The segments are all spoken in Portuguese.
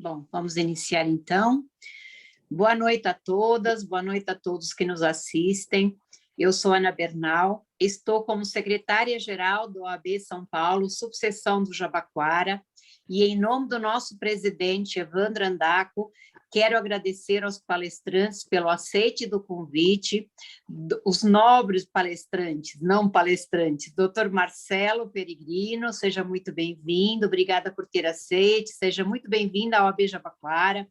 Bom, vamos iniciar então. Boa noite a todas, boa noite a todos que nos assistem. Eu sou Ana Bernal, estou como secretária-geral do OAB São Paulo, subseção do Jabaquara, e em nome do nosso presidente, Evandro Andaco, quero agradecer aos palestrantes pelo aceite do convite, os nobres palestrantes, não palestrantes, Dr. Marcelo Peregrino, seja muito bem-vindo, obrigada por ter aceite, seja muito bem-vindo ao OAB Jabaquara.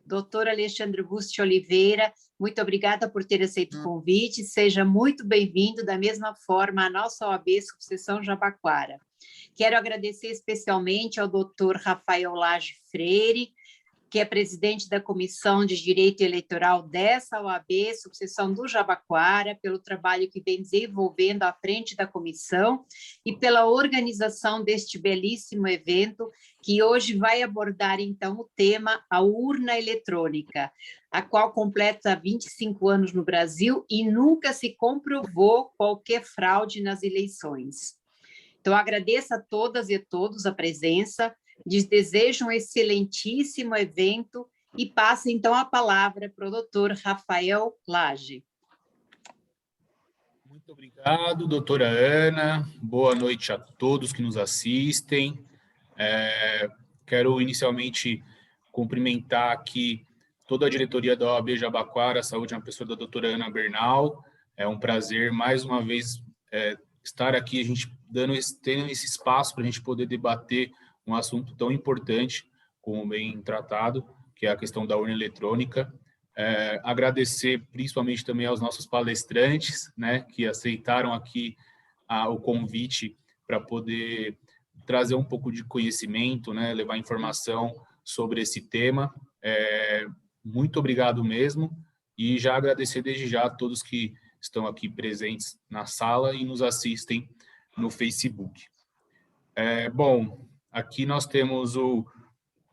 Doutor Alexandre Busti Oliveira, muito obrigada por ter aceito o convite, seja muito bem-vindo da mesma forma à nossa OAB Subseção Jabaquara. Quero agradecer especialmente ao doutor Rafael Lage Freire, que é presidente da Comissão de Direito Eleitoral dessa OAB, subseção do Jabaquara, pelo trabalho que vem desenvolvendo à frente da comissão e pela organização deste belíssimo evento, que hoje vai abordar, então, o tema a urna eletrônica, a qual completa 25 anos no Brasil e nunca se comprovou qualquer fraude nas eleições. Então, agradeço a todas e a todos a presença, lhes desejo um excelentíssimo evento e passo, então, a palavra para o doutor Rafael Lage. Muito obrigado, doutora Ana. Boa noite a todos que nos assistem. Quero inicialmente cumprimentar aqui toda a diretoria da OAB Jabaquara, Saúde, na pessoa da doutora Ana Bernal. É um prazer, mais uma vez, estar aqui, a gente tendo esse espaço para a gente poder debater um assunto tão importante, como bem tratado, que é a questão da urna eletrônica. Agradecer principalmente também aos nossos palestrantes, né, que aceitaram aqui o convite para poder trazer um pouco de conhecimento, né, levar informação sobre esse tema. Muito obrigado mesmo, e já agradecer desde já a todos que estão aqui presentes na sala e nos assistem no Facebook. Bom, aqui nós temos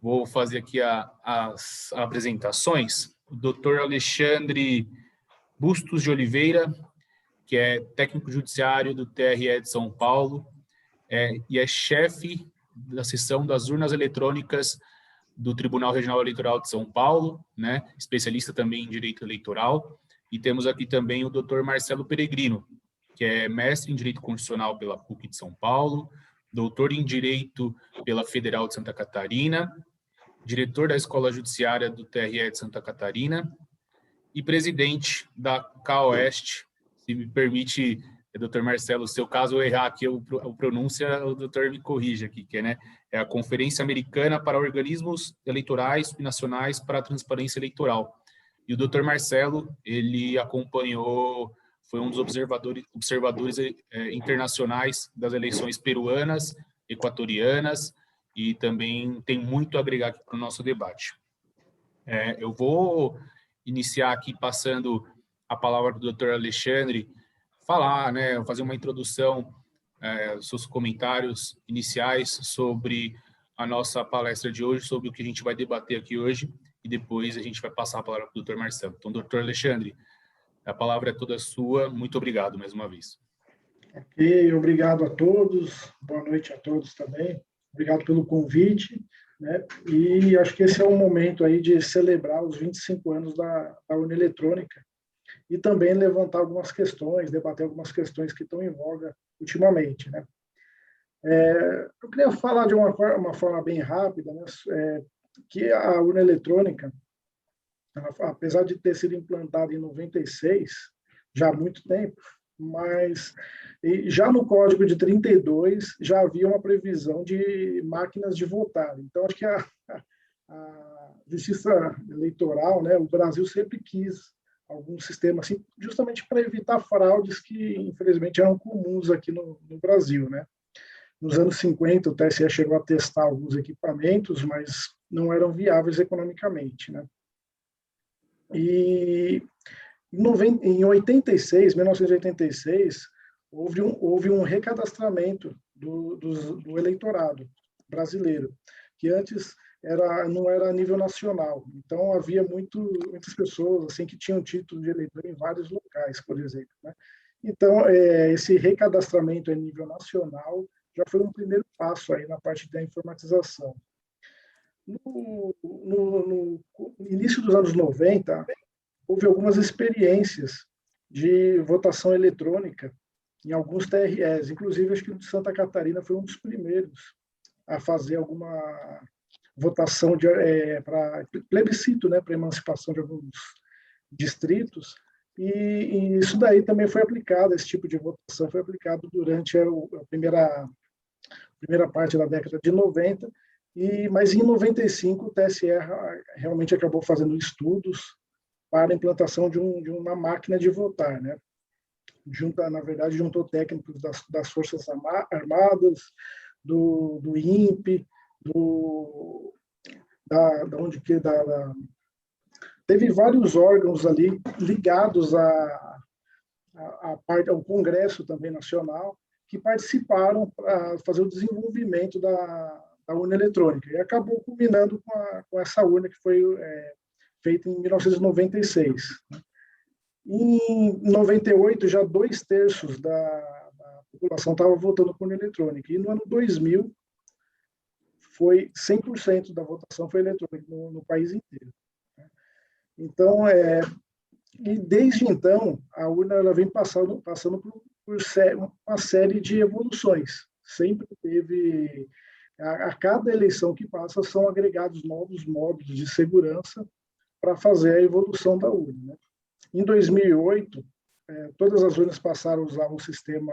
vou fazer aqui as apresentações. O doutor Alexandre Bustos de Oliveira, que é técnico judiciário do TRE de São Paulo, e é chefe da seção das urnas eletrônicas do Tribunal Regional Eleitoral de São Paulo, né, especialista também em direito eleitoral. E temos aqui também o doutor Marcelo Peregrino, que é mestre em Direito Constitucional pela PUC de São Paulo, doutor em Direito pela Federal de Santa Catarina, diretor da Escola Judiciária do TRE de Santa Catarina e presidente da CAOeste, se me permite doutor Marcelo, se eu caso eu errar aqui a pronúncia, o doutor me corrige aqui, que é a Conferência Americana para Organismos Eleitorais Binacionais para a Transparência Eleitoral. E o doutor Marcelo, ele acompanhou, foi um dos observadores internacionais das eleições peruanas, equatorianas, e também tem muito a agregar aqui para o nosso debate. Eu vou iniciar aqui passando a palavra para o doutor Alexandre, falar, fazer uma introdução, seus comentários iniciais sobre a nossa palestra de hoje, sobre o que a gente vai debater aqui hoje, e depois a gente vai passar a palavra para o doutor Marcelo. Então, doutor Alexandre, a palavra é toda sua. Muito obrigado mais uma vez. Ok, obrigado a todos. Boa noite a todos também. Obrigado pelo convite, né? E acho que esse é o momento aí de celebrar os 25 anos da urna eletrônica e também levantar algumas questões, debater algumas questões que estão em voga ultimamente, né? Eu queria falar de uma forma bem rápida, né? Que a urna eletrônica, apesar de ter sido implantada em 96, já há muito tempo, mas já no Código de 32 já havia uma previsão de máquinas de votar. Então, acho que a Justiça Eleitoral, né, o Brasil sempre quis algum sistema assim, justamente para evitar fraudes que, infelizmente, eram comuns aqui no Brasil, né? Nos anos 50, o TSE chegou a testar alguns equipamentos, mas não eram viáveis economicamente, né? E em 1986, houve um recadastramento do eleitorado brasileiro, que antes não era a nível nacional. Então, havia muitas pessoas assim, que tinham título de eleitor em vários locais, por exemplo, né? Então, esse recadastramento a nível nacional já foi um primeiro passo aí na parte da informatização. No início dos anos 90, houve algumas experiências de votação eletrônica em alguns TREs, inclusive acho que o de Santa Catarina foi um dos primeiros a fazer alguma votação para plebiscito, né, para emancipação de alguns distritos, e isso daí também foi aplicado, esse tipo de votação foi aplicado durante a primeira parte da década de 90, mas em 95 o TSE realmente acabou fazendo estudos para a implantação de uma máquina de votar, né? Na verdade, juntou técnicos das Forças Armadas, do INPE, teve vários órgãos ali ligados ao Congresso também Nacional, que participaram para fazer o desenvolvimento da urna eletrônica. E acabou culminando com essa urna que foi feita em 1996. Em 98, já 2/3 da população estava votando por urna eletrônica. E no ano 2000, foi 100% da votação foi eletrônica no país inteiro. Então, e desde então, a urna ela vem passando por uma série de evoluções. Sempre teve, a cada eleição que passa, são agregados novos modos de segurança para fazer a evolução da urna, né? Em 2008, todas as urnas passaram a usar um sistema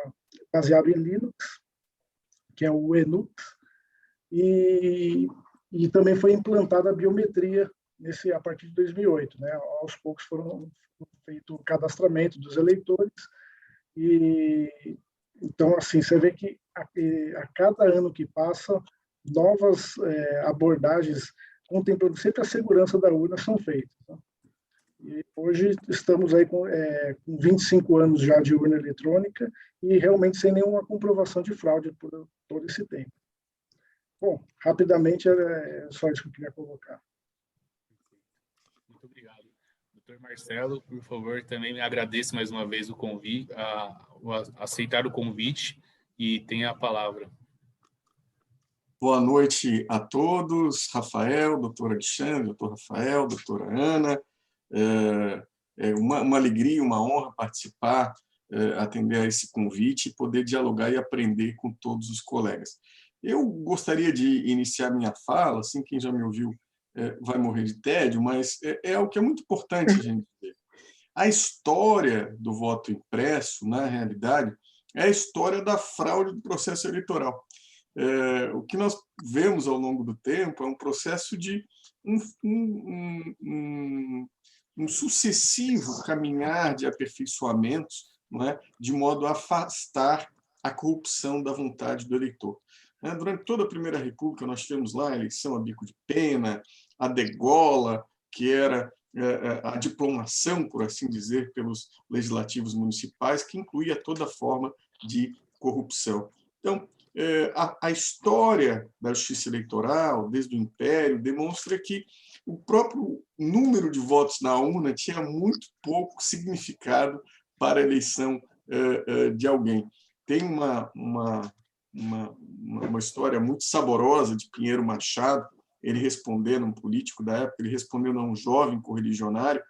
baseado em Linux, que é o ENUX, e também foi implantada a biometria a partir de 2008, né? Aos poucos foram feito o cadastramento dos eleitores, e então, assim, você vê que a cada ano que passa, novas abordagens contemplando sempre a segurança da urna são feitas, né? E hoje estamos aí com 25 anos já de urna eletrônica e realmente sem nenhuma comprovação de fraude por todo esse tempo. Bom, rapidamente é só isso que eu queria colocar. Muito obrigado. Doutor Marcelo, por favor, também me agradeço mais uma vez o convite, aceitar o convite, e tenha a palavra. Boa noite a todos, Rafael, doutor Alexandre, doutor Rafael, doutora Ana. É uma alegria, uma honra participar, atender a esse convite e poder dialogar e aprender com todos os colegas. Eu gostaria de iniciar minha fala, assim, quem já me ouviu vai morrer de tédio, mas é o que é muito importante a gente ver. A história do voto impresso, na realidade, é a história da fraude do processo eleitoral. O que nós vemos ao longo do tempo é um processo de um sucessivo caminhar de aperfeiçoamentos, não é? De modo a afastar a corrupção da vontade do eleitor. Durante toda a Primeira República, nós tivemos lá a eleição a bico de pena, a degola, que era a diplomação, por assim dizer, pelos legislativos municipais, que incluía toda forma de corrupção. Então, a história da justiça eleitoral, desde o Império, demonstra que o próprio número de votos na urna tinha muito pouco significado para a eleição de alguém. Tem uma história muito saborosa de Pinheiro Machado, ele respondendo, um político da época, ele respondendo a um jovem correligionário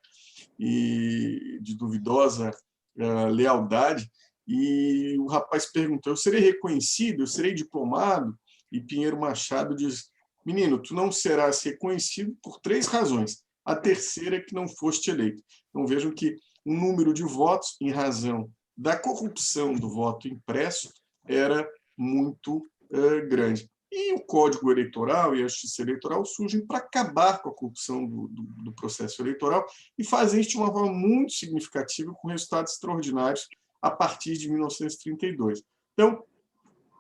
e de duvidosa lealdade, e o rapaz perguntou: eu serei reconhecido, eu serei diplomado? E Pinheiro Machado diz: menino, tu não serás reconhecido por 3 razões. A terceira é que não foste eleito. Então vejam que o número de votos, em razão da corrupção do voto impresso, era muito grande. E o Código Eleitoral e a Justiça Eleitoral surgem para acabar com a corrupção do processo eleitoral e fazem isso de uma forma muito significativa, com resultados extraordinários a partir de 1932. Então,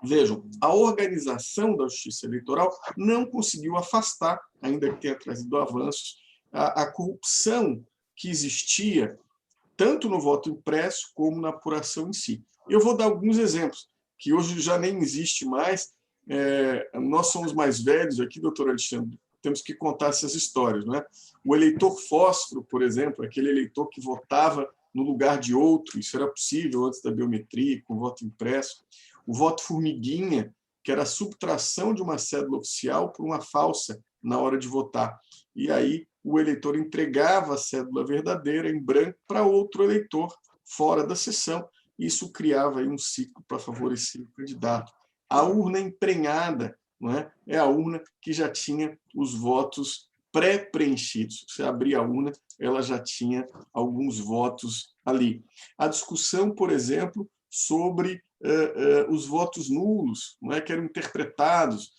vejam, a organização da Justiça Eleitoral não conseguiu afastar, ainda que tenha trazido avanços, a corrupção que existia tanto no voto impresso como na apuração em si. Eu vou dar alguns exemplos, que hoje já nem existe mais. Nós somos mais velhos aqui, doutor Alexandre, temos que contar essas histórias, não é? O eleitor fósforo, por exemplo, aquele eleitor que votava no lugar de outro, isso era possível antes da biometria, com voto impresso. O voto formiguinha, que era a subtração de uma cédula oficial por uma falsa na hora de votar. E aí o eleitor entregava a cédula verdadeira em branco para outro eleitor fora da sessão. Isso criava aí um ciclo para favorecer o candidato. A urna emprenhada, não é? É a urna que já tinha os votos pré-preenchidos. Você abria a urna, ela já tinha alguns votos ali. A discussão, por exemplo, sobre os votos nulos, não é? Que eram interpretados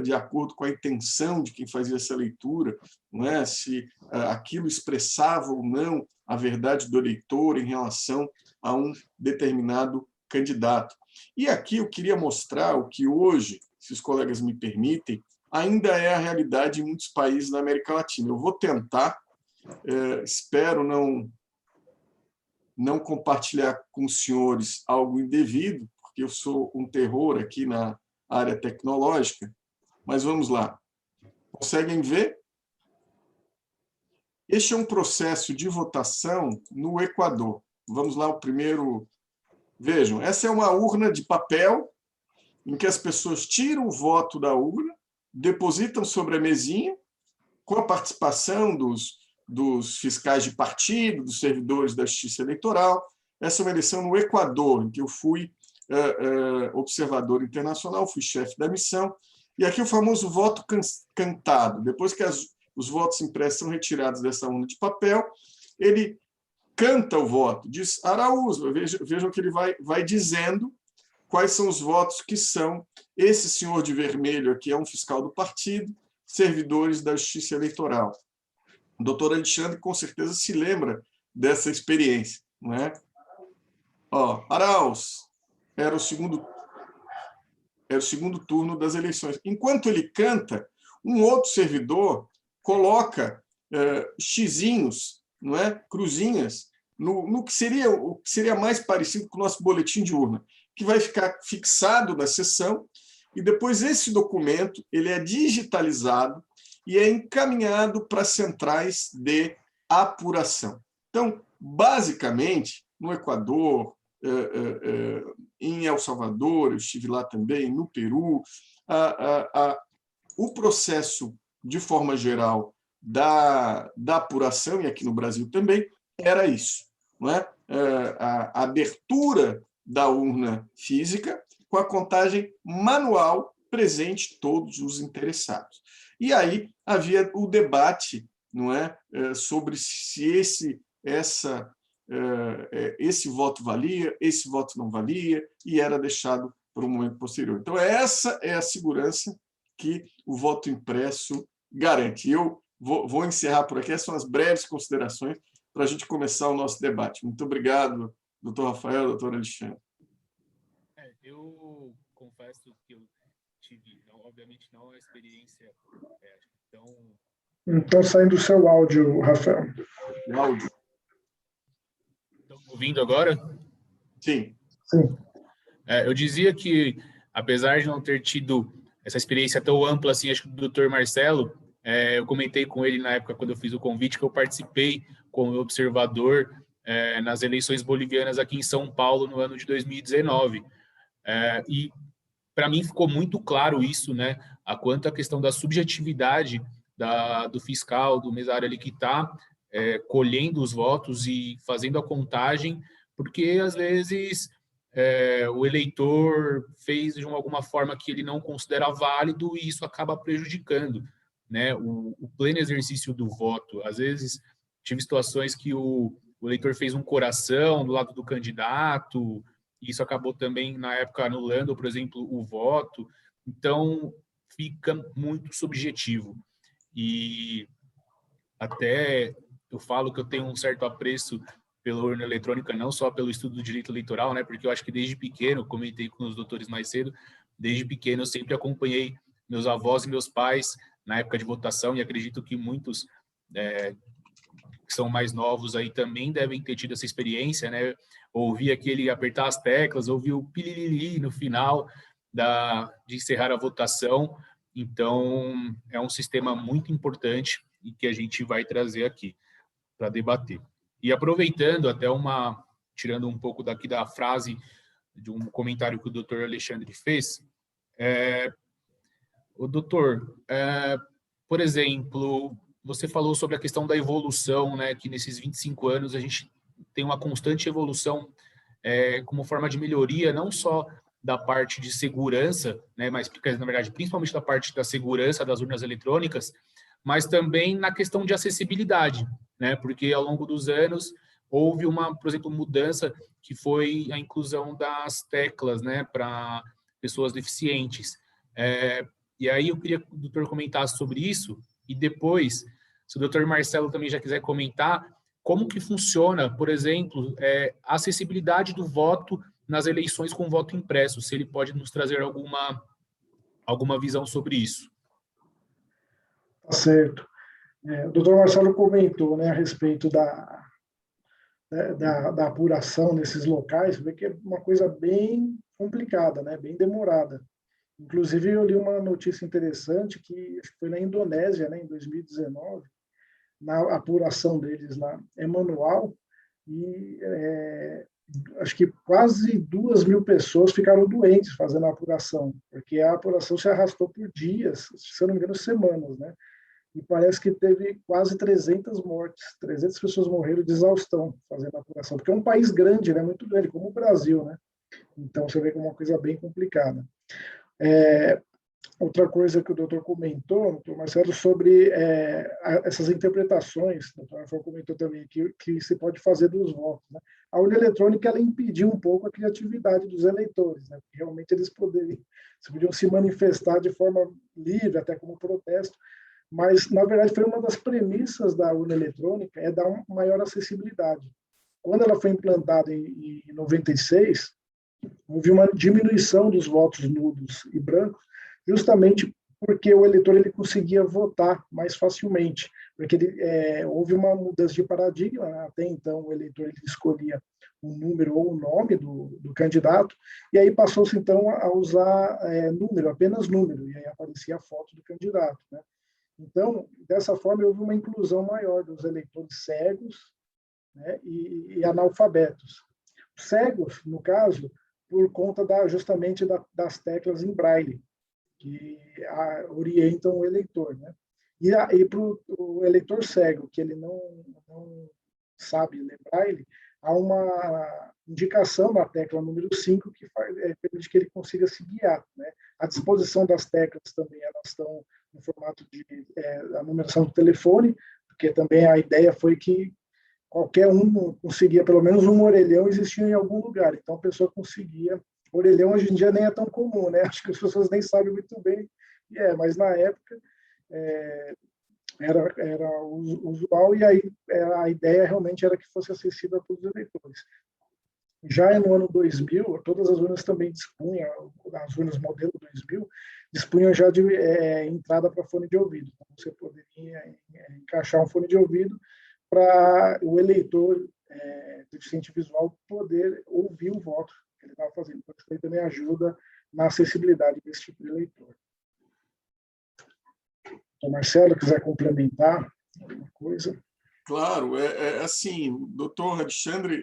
de acordo com a intenção de quem fazia essa leitura, não é? Se aquilo expressava ou não a verdade do eleitor em relação a um determinado candidato. E aqui eu queria mostrar o que hoje, se os colegas me permitem, ainda é a realidade em muitos países da América Latina. Eu vou tentar, espero não compartilhar com os senhores algo indevido, porque eu sou um terror aqui na área tecnológica, mas vamos lá. Conseguem ver? Este é um processo de votação no Equador. Vamos lá, o primeiro. Vejam, essa é uma urna de papel em que as pessoas tiram o voto da urna, depositam sobre a mesinha, com a participação dos fiscais de partido, dos servidores da Justiça Eleitoral. Essa é uma eleição no Equador, em que eu fui observador internacional, fui chefe da missão. E aqui o famoso voto cantado. Depois que os votos impressos são retirados dessa urna de papel, ele canta o voto, diz Araújo. Vejam que ele vai dizendo quais são os votos que são. Esse senhor de vermelho aqui é um fiscal do partido, servidores da Justiça Eleitoral. O doutor Alexandre, com certeza, se lembra dessa experiência, não é? Araújo era o segundo turno das eleições. Enquanto ele canta, um outro servidor coloca xizinhos, não é? Cruzinhas, no que seria mais parecido com o nosso boletim de urna, que vai ficar fixado na sessão, e depois esse documento ele é digitalizado e é encaminhado para centrais de apuração. Então, basicamente, no Equador, em El Salvador, eu estive lá também, no Peru, o processo, de forma geral, da apuração, e aqui no Brasil também, era isso, não é? A abertura da urna física com a contagem manual presente todos os interessados. E aí havia o debate, não é, sobre se essa esse voto valia, esse voto não valia, e era deixado para um momento posterior. Então, essa é a segurança que o voto impresso garante. E eu vou encerrar por aqui. Essas são as breves considerações para a gente começar o nosso debate. Muito obrigado, doutor Rafael, doutor Alexandre. Eu confesso que eu tive, obviamente, não a experiência tão... Então, saindo do seu áudio, Rafael. Áudio. Estão ouvindo agora? Sim. Sim. Eu dizia que, apesar de não ter tido essa experiência tão ampla assim, acho que do Dr. Marcelo, eu comentei com ele na época, quando eu fiz o convite, que eu participei como observador nas eleições bolivianas aqui em São Paulo no ano de 2019. E para mim ficou muito claro isso, né? A quanto a questão da subjetividade do fiscal, do mesário ali que está colhendo os votos e fazendo a contagem, porque às vezes o eleitor fez de alguma forma que ele não considera válido e isso acaba prejudicando, né, o pleno exercício do voto. Às vezes tive situações que o eleitor fez um coração do lado do candidato, e isso acabou também, na época, anulando, por exemplo, o voto. Então, fica muito subjetivo. E até eu falo que eu tenho um certo apreço pela urna eletrônica, não só pelo estudo do direito eleitoral, né? Porque eu acho que desde pequeno, comentei com os doutores mais cedo, desde pequeno eu sempre acompanhei meus avós e meus pais na época de votação, e acredito que muitos que são mais novos aí também devem ter tido essa experiência, né? Ouvir aquele apertar as teclas, ouvir o pililili no final de encerrar a votação. Então, é um sistema muito importante e que a gente vai trazer aqui para debater. E aproveitando até tirando um pouco daqui da frase de um comentário que o doutor Alexandre fez, o doutor, por exemplo, você falou sobre a questão da evolução, né, que nesses 25 anos a gente tem uma constante evolução como forma de melhoria, não só da parte de segurança, né, mas, na verdade, principalmente da parte da segurança das urnas eletrônicas, mas também na questão de acessibilidade, né, porque ao longo dos anos houve por exemplo, mudança que foi a inclusão das teclas, né, para pessoas deficientes. E aí eu queria que o doutor comentasse sobre isso, e depois, se o doutor Marcelo também já quiser comentar, como que funciona, por exemplo, a acessibilidade do voto nas eleições com voto impresso, se ele pode nos trazer alguma visão sobre isso. Tá certo. O doutor Marcelo comentou, né, a respeito da apuração nesses locais, vê que é uma coisa bem complicada, né, bem demorada. Inclusive, eu li uma notícia interessante que foi na Indonésia, né, em 2019, na apuração deles lá é manual, e acho que quase 2.000 pessoas ficaram doentes fazendo a apuração, porque a apuração se arrastou por dias, se eu não me engano, semanas, né? E parece que teve quase 300 mortes, 300 pessoas morreram de exaustão fazendo a apuração, porque é um país grande, né, muito grande, como o Brasil, né? Então, você vê que é uma coisa bem complicada. Outra coisa que o doutor comentou, doutor Marcelo, sobre essas interpretações, o doutor Rafael comentou também, que se pode fazer dos votos, né? A urna eletrônica, ela impediu um pouco a criatividade dos eleitores, né? Porque realmente eles podiam se manifestar de forma livre, até como protesto, mas, na verdade, foi uma das premissas da urna eletrônica, dar uma maior acessibilidade. Quando ela foi implantada em 96, houve uma diminuição dos votos nulos e brancos, justamente porque o eleitor ele conseguia votar mais facilmente, porque houve uma mudança de paradigma, né? Até então o eleitor ele escolhia o número ou o nome do candidato, e aí passou-se então a usar número, apenas número, e aí aparecia a foto do candidato, né? Então, dessa forma, houve uma inclusão maior dos eleitores cegos, né, e analfabetos. Cegos, no caso, por conta justamente das teclas em braille, que orientam o eleitor, né? E para o eleitor cego, que ele não sabe ler braille, há uma indicação na tecla número 5 que permite que ele consiga se guiar, né? A disposição das teclas também, elas estão no formato de a numeração do telefone, porque também a ideia foi que qualquer um conseguia, pelo menos um orelhão existia em algum lugar, então a pessoa conseguia. Orelhão hoje em dia nem é tão comum, né? Acho que as pessoas nem sabem muito bem, mas na época era usual, e aí a ideia realmente era que fosse acessível a todos os eleitores. Já no ano 2000, todas as urnas também dispunham, as urnas modelo 2000, dispunham já de entrada para fone de ouvido. Então, você poderia encaixar um fone de ouvido para o eleitor deficiente visual poder ouvir o voto que ele estava fazendo. Então, isso também ajuda na acessibilidade desse tipo de eleitor. Então, Marcelo, quiser complementar alguma coisa? Claro, assim, doutor Alexandre,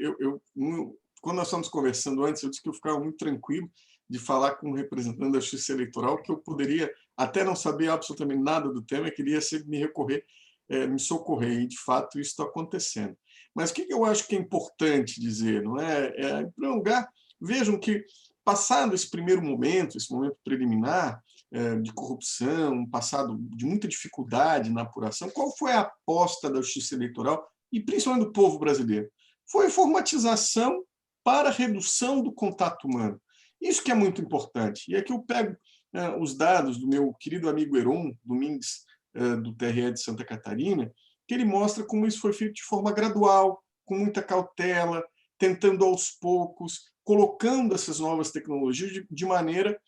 quando nós estávamos conversando antes, eu disse que eu ficava muito tranquilo de falar com um representante da Justiça Eleitoral, que eu poderia até não saber absolutamente nada do tema, e queria sempre me socorrer, e de fato isso está acontecendo. Mas o que eu acho que é importante dizer, não é? Em primeiro lugar, vejam que, passado esse primeiro momento, esse momento preliminar, de corrupção, passado de muita dificuldade na apuração, qual foi a aposta da Justiça Eleitoral e principalmente do povo brasileiro? Foi a informatização para a redução do contato humano. Isso que é muito importante. E aqui eu pego os dados do meu querido amigo Heron Domingues, do TRE de Santa Catarina, que ele mostra como isso foi feito de forma gradual, com muita cautela, tentando aos poucos, colocando essas novas tecnologias de maneira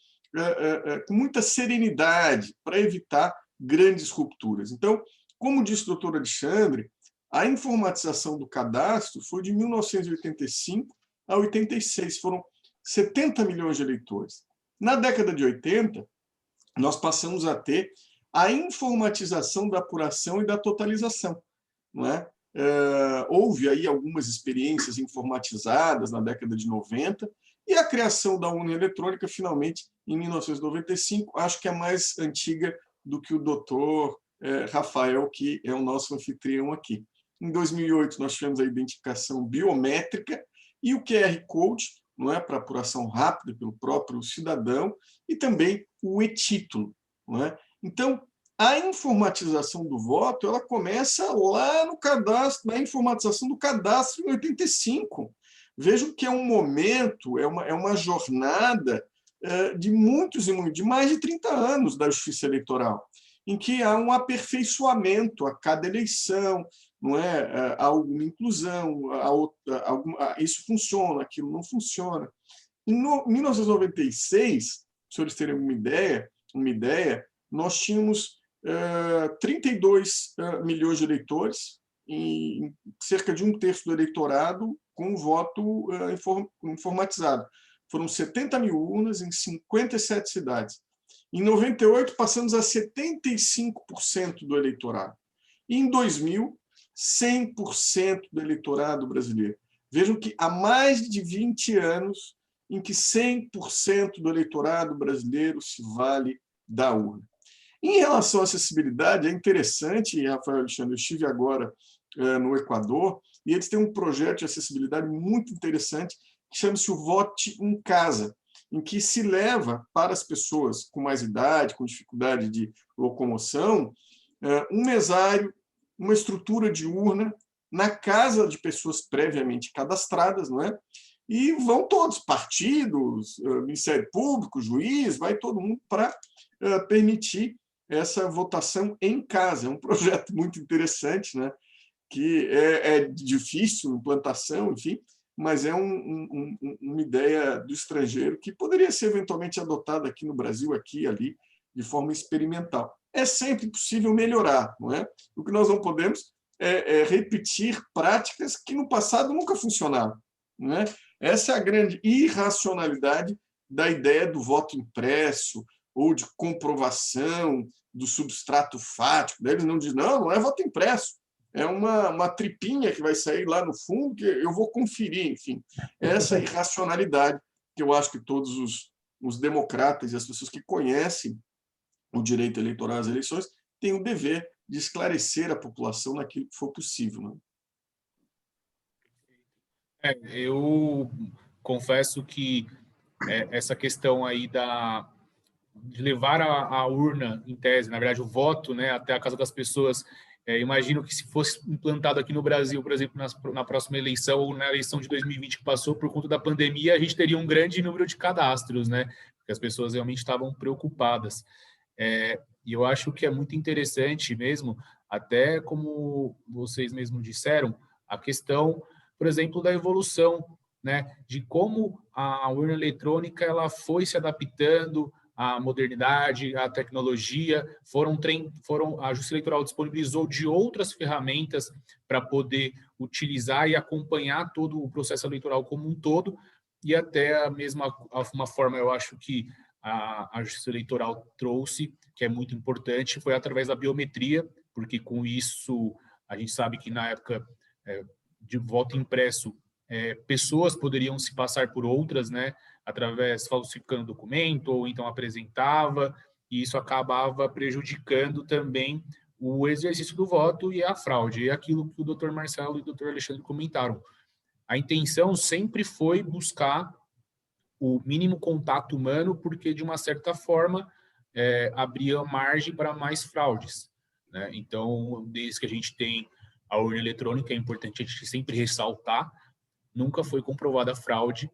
com muita serenidade para evitar grandes rupturas. Então, como disse o doutor Alexandre, a informatização do cadastro foi de 1985 a 86, foram 70 milhões de eleitores. Na década de 80, nós passamos a ter a informatização da apuração e da totalização, não é? Houve aí algumas experiências informatizadas na década de 90, e a criação da urna eletrônica, finalmente, em 1995, acho que é mais antiga do que o doutor Rafael, que é o nosso anfitrião aqui. Em 2008, nós tivemos a identificação biométrica e o QR Code, não é, para apuração rápida pelo próprio cidadão, e também o e-título. Não é? Então, a informatização do voto ela começa lá no cadastro, na informatização do cadastro em 85. Vejam que é um momento, é uma jornada de muitos e muitos, de mais de 30 anos da Justiça Eleitoral, em que há um aperfeiçoamento a cada eleição, não é? Há alguma inclusão, isso funciona, aquilo não funciona. Em 1996, para os senhores terem uma ideia, nós tínhamos 32 milhões de eleitores, em cerca de 1/3 do eleitorado com voto informatizado. Foram 70 mil urnas em 57 cidades. Em 98, passamos a 75% do eleitorado. E em 2000, 100% do eleitorado brasileiro. Vejam que há mais de 20 anos em que 100% do eleitorado brasileiro se vale da urna. Em relação à acessibilidade, é interessante, Rafael Alexandre, eu estive agora no Equador, e eles têm um projeto de acessibilidade muito interessante, que chama-se o Vote em Casa, em que se leva para as pessoas com mais idade, com dificuldade de locomoção, um mesário, uma estrutura de urna na casa de pessoas previamente cadastradas, não é? E vão todos, partidos, Ministério Público, juiz, vai todo mundo para permitir essa votação em casa. É um projeto muito interessante, né? Que é difícil, implantação, enfim, mas é uma ideia do estrangeiro que poderia ser eventualmente adotada aqui no Brasil, aqui e ali, de forma experimental. É sempre possível melhorar, não é? O que nós não podemos é repetir práticas que no passado nunca funcionaram, não é? Essa é a grande irracionalidade da ideia do voto impresso ou de comprovação do substrato fático. Eles não dizem, não é voto impresso, é uma tripinha que vai sair lá no fundo que eu vou conferir, enfim. Essa irracionalidade que eu acho que todos os democratas e as pessoas que conhecem o direito eleitoral às eleições têm o dever de esclarecer a população naquilo que for possível. Né? Eu confesso que essa questão aí de levar a urna, em tese, na verdade, o voto, né, até a casa das pessoas, Imagino que se fosse implantado aqui no Brasil, por exemplo, na próxima eleição ou na eleição de 2020 que passou, por conta da pandemia, a gente teria um grande número de cadastros, né? Porque as pessoas realmente estavam preocupadas. E eu acho que é muito interessante mesmo, até como vocês mesmos disseram, a questão, por exemplo, da evolução, né? De como a urna eletrônica ela foi se adaptando à modernidade, à tecnologia, a Justiça Eleitoral disponibilizou de outras ferramentas para poder utilizar e acompanhar todo o processo eleitoral como um todo, e até uma forma, eu acho que a Justiça Eleitoral trouxe, que é muito importante, foi através da biometria, porque com isso a gente sabe que na época de voto impresso, pessoas poderiam se passar por outras, né, através falsificando documento, ou então apresentava, e isso acabava prejudicando também o exercício do voto e a fraude. E aquilo que o doutor Marcelo e o doutor Alexandre comentaram. A intenção sempre foi buscar o mínimo contato humano, porque, de uma certa forma, abria margem para mais fraudes, né? Então, desde que a gente tem a urna eletrônica, é importante a gente sempre ressaltar, nunca foi comprovada fraude,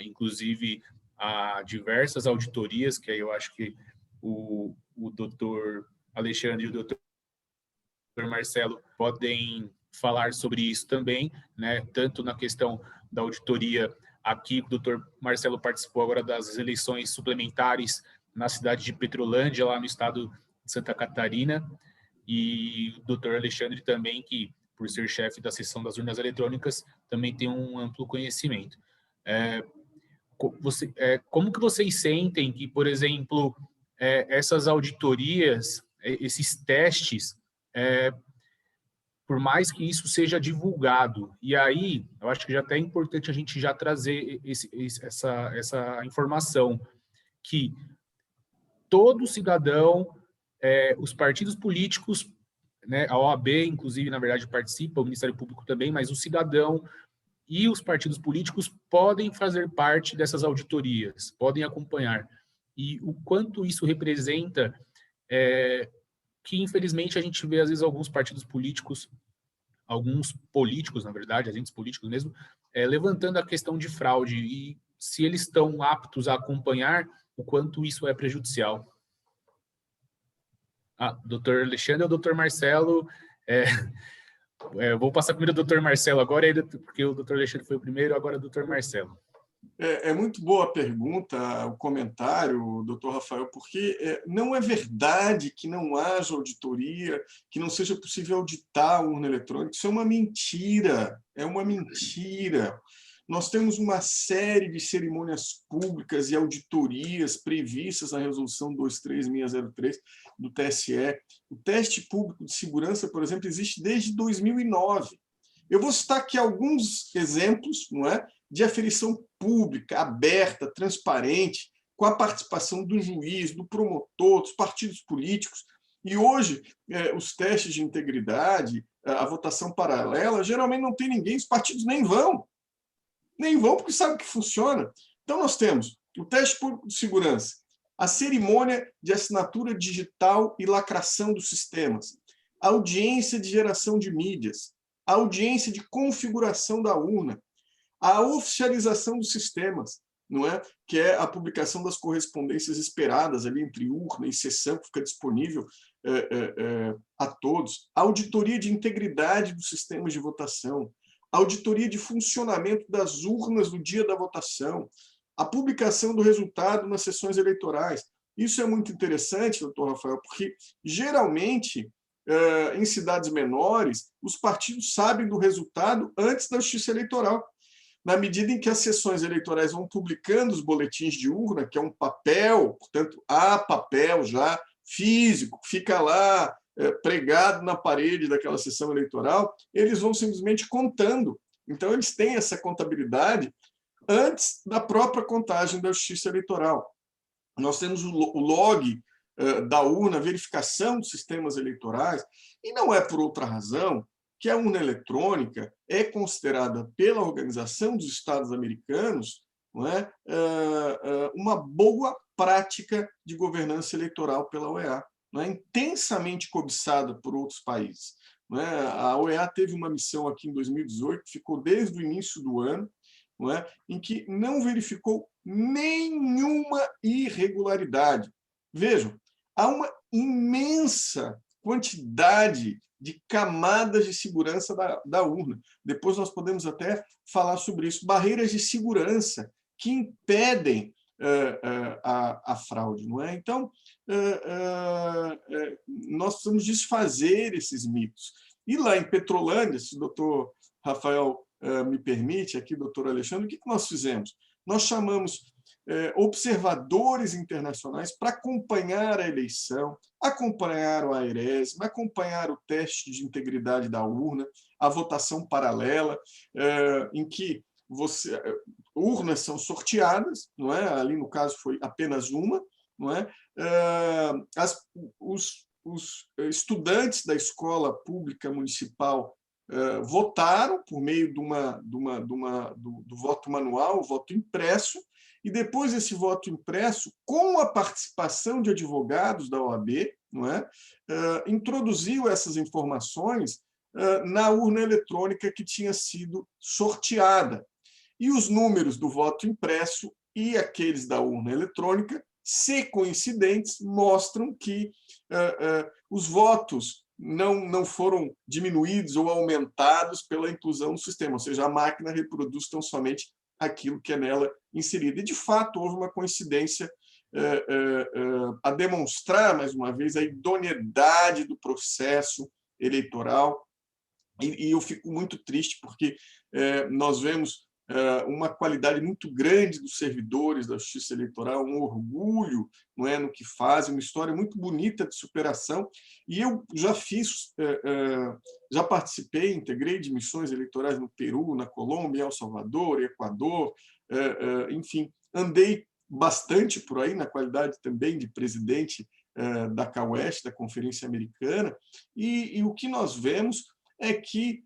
inclusive há diversas auditorias, que aí eu acho que o doutor Alexandre e o doutor Marcelo podem falar sobre isso também, né? Tanto na questão da auditoria aqui, o doutor Marcelo participou agora das eleições suplementares na cidade de Petrolândia, lá no estado de Santa Catarina, e o doutor Alexandre também, que por ser chefe da seção das urnas eletrônicas, também tem um amplo conhecimento. Como que vocês sentem que, por exemplo, essas auditorias, esses testes, por mais que isso seja divulgado, e aí eu acho que já até é importante a gente já trazer essa informação, que todo cidadão, os partidos políticos, né, a OAB, inclusive, na verdade, participa, o Ministério Público também, mas o cidadão e os partidos políticos podem fazer parte dessas auditorias, podem acompanhar. E o quanto isso representa, que infelizmente a gente vê, às vezes, alguns políticos, na verdade, agentes políticos mesmo, levantando a questão de fraude, e se eles estão aptos a acompanhar, o quanto isso é prejudicial. Doutor Alexandre ou doutor Marcelo? Vou passar primeiro ao doutor Marcelo agora, porque o doutor Alexandre foi o primeiro, agora o doutor Marcelo. É muito boa a pergunta, o comentário, doutor Rafael, porque não é verdade que não haja auditoria, que não seja possível auditar a urna eletrônica. Isso é uma mentira, Nós temos uma série de cerimônias públicas e auditorias previstas na Resolução 23603 do TSE. O teste público de segurança, por exemplo, existe desde 2009. Eu vou citar aqui alguns exemplos, não é, de aferição pública, aberta, transparente, com a participação do juiz, do promotor, dos partidos políticos. E hoje, os testes de integridade, a votação paralela, geralmente não tem ninguém, os partidos nem vão porque sabem que funciona. Então, nós temos o teste público de segurança, a cerimônia de assinatura digital e lacração dos sistemas, a audiência de geração de mídias, a audiência de configuração da urna, a oficialização dos sistemas, não é? Que é a publicação das correspondências esperadas ali entre urna e sessão, que fica disponível a todos, a auditoria de integridade dos sistemas de votação, a auditoria de funcionamento das urnas no dia da votação, a publicação do resultado nas sessões eleitorais. Isso é muito interessante, doutor Rafael, porque, geralmente, em cidades menores, os partidos sabem do resultado antes da Justiça Eleitoral. Na medida em que as sessões eleitorais vão publicando os boletins de urna, que é um papel, portanto, há papel já físico, fica lá pregado na parede daquela sessão eleitoral, eles vão simplesmente contando. Então, eles têm essa contabilidade antes da própria contagem da Justiça Eleitoral. Nós temos o log da urna, a verificação dos sistemas eleitorais, e não é por outra razão que a urna eletrônica é considerada pela Organização dos Estados Americanos, não é, uma boa prática de governança eleitoral pela OEA. não é, intensamente cobiçada por outros países. Não é? A OEA teve uma missão aqui em 2018, que ficou desde o início do ano, não é, em que não verificou nenhuma irregularidade. Vejam, há uma imensa quantidade de camadas de segurança da urna. Depois nós podemos até falar sobre isso. Barreiras de segurança que impedem a fraude. Não é? Então, nós precisamos desfazer esses mitos. E lá em Petrolândia, se o doutor Rafael me permite, aqui, doutor Alexandre, o que nós fizemos? Nós chamamos observadores internacionais para acompanhar a eleição, acompanhar o AERESM, acompanhar o teste de integridade da urna, a votação paralela, em que urnas são sorteadas, não é? Ali no caso foi apenas uma, não é? Os estudantes da escola pública municipal votaram por meio do voto manual, o voto impresso, e depois esse voto impresso, com a participação de advogados da OAB, não é? Introduziu essas informações na urna eletrônica que tinha sido sorteada. E os números do voto impresso e aqueles da urna eletrônica, se coincidentes, mostram que os votos não foram diminuídos ou aumentados pela inclusão no sistema, ou seja, a máquina reproduz tão somente aquilo que é nela inserido. E, de fato, houve uma coincidência a demonstrar, mais uma vez, a idoneidade do processo eleitoral. E eu fico muito triste, porque nós vemos uma qualidade muito grande dos servidores da Justiça Eleitoral, um orgulho, não é, no que fazem, uma história muito bonita de superação. E eu já participei, integrei de missões eleitorais no Peru, na Colômbia, El Salvador, Equador, enfim, andei bastante por aí, na qualidade também de presidente da CAUEST, da Conferência Americana, e o que nós vemos é que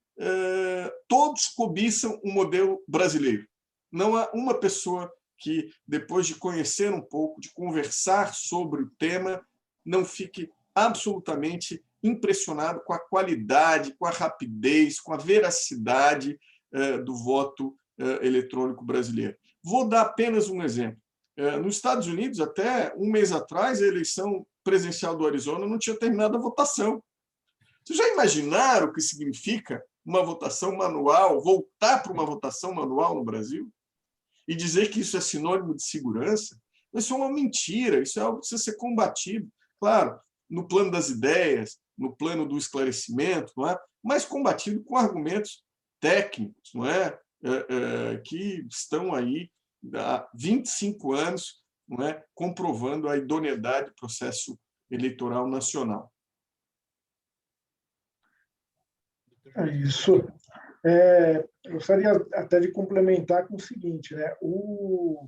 todos cobiçam um modelo brasileiro. Não há uma pessoa que, depois de conhecer um pouco, de conversar sobre o tema, não fique absolutamente impressionado com a qualidade, com a rapidez, com a veracidade do voto eletrônico brasileiro. Vou dar apenas um exemplo. Nos Estados Unidos, até um mês atrás, a eleição presidencial do Arizona não tinha terminado a votação. Vocês já imaginaram o que significa uma votação manual, voltar para uma votação manual no Brasil? E dizer que isso é sinônimo de segurança? Isso é uma mentira, isso é algo que precisa ser combatido. Claro, no plano das ideias, no plano do esclarecimento, não é? Mas combatido com argumentos técnicos, não é? Que estão aí há 25 anos, não é? Comprovando a idoneidade do processo eleitoral nacional. Isso. Eu gostaria até de complementar com o seguinte, né? O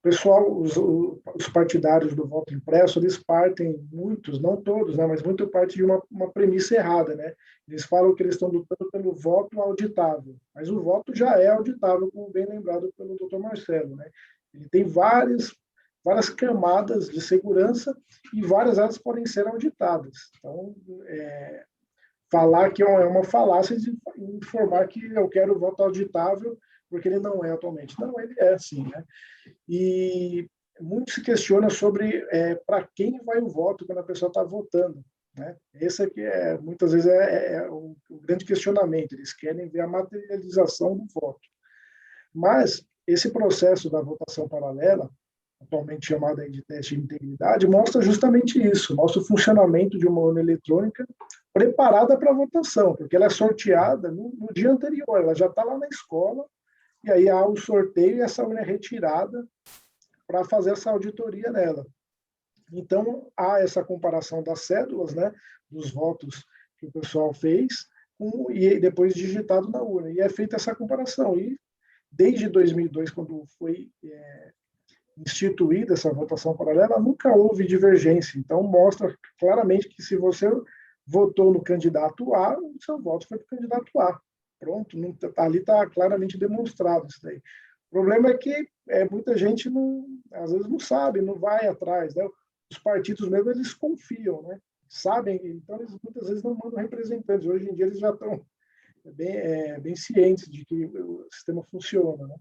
pessoal, os partidários do voto impresso, eles partem, muitos, não todos, né, mas muito parte de uma premissa errada, né? Eles falam que eles estão lutando pelo voto auditável, mas o voto já é auditável, como bem lembrado pelo Dr. Marcelo, né? Ele tem várias camadas de segurança e várias delas podem ser auditadas. Então, falar que é uma falácia de informar que eu quero o voto auditável, porque ele não é atualmente. Não, ele é sim, né? E muito se questiona sobre para quem vai o voto quando a pessoa está votando, né? Esse aqui muitas vezes o grande questionamento. Eles querem ver a materialização do voto. Mas esse processo da votação paralela, atualmente chamada de teste de integridade, mostra justamente isso, mostra o funcionamento de uma urna eletrônica preparada para a votação, porque ela é sorteada no dia anterior, ela já está lá na escola, e aí há o sorteio e essa urna é retirada para fazer essa auditoria nela. Então, há essa comparação das cédulas, né, dos votos que o pessoal fez, e depois digitado na urna, e é feita essa comparação. E desde 2002, quando foi instituída essa votação paralela, nunca houve divergência. Então, mostra claramente que se você votou no candidato A, o seu voto foi para o candidato A. Pronto, ali está claramente demonstrado isso daí. O problema é que muita gente, às vezes, não sabe, não vai atrás, né? os partidos mesmo, eles confiam, né? Sabem, então eles muitas vezes não mandam representantes. Hoje em dia eles já estão bem cientes de que o sistema funciona, né?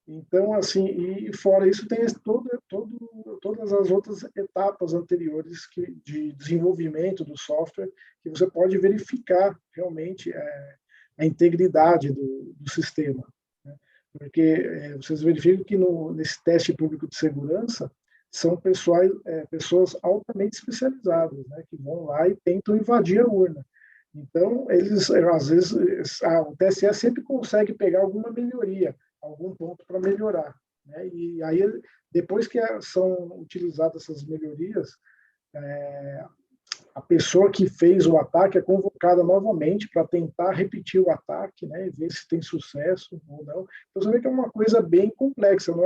Então, assim, e fora isso, tem todas as outras etapas anteriores de desenvolvimento do software, que você pode verificar realmente a integridade do sistema, né? Porque vocês verificam que nesse teste público de segurança, são pessoas altamente especializadas, né, que vão lá e tentam invadir a urna. Então, às vezes, o TSE sempre consegue pegar alguma melhoria, algum ponto para melhorar, né? E aí, depois que são utilizadas essas melhorias, a pessoa que fez o ataque é convocada novamente para tentar repetir o ataque, né, e ver se tem sucesso ou não. Então, você vê que é uma coisa bem complexa, não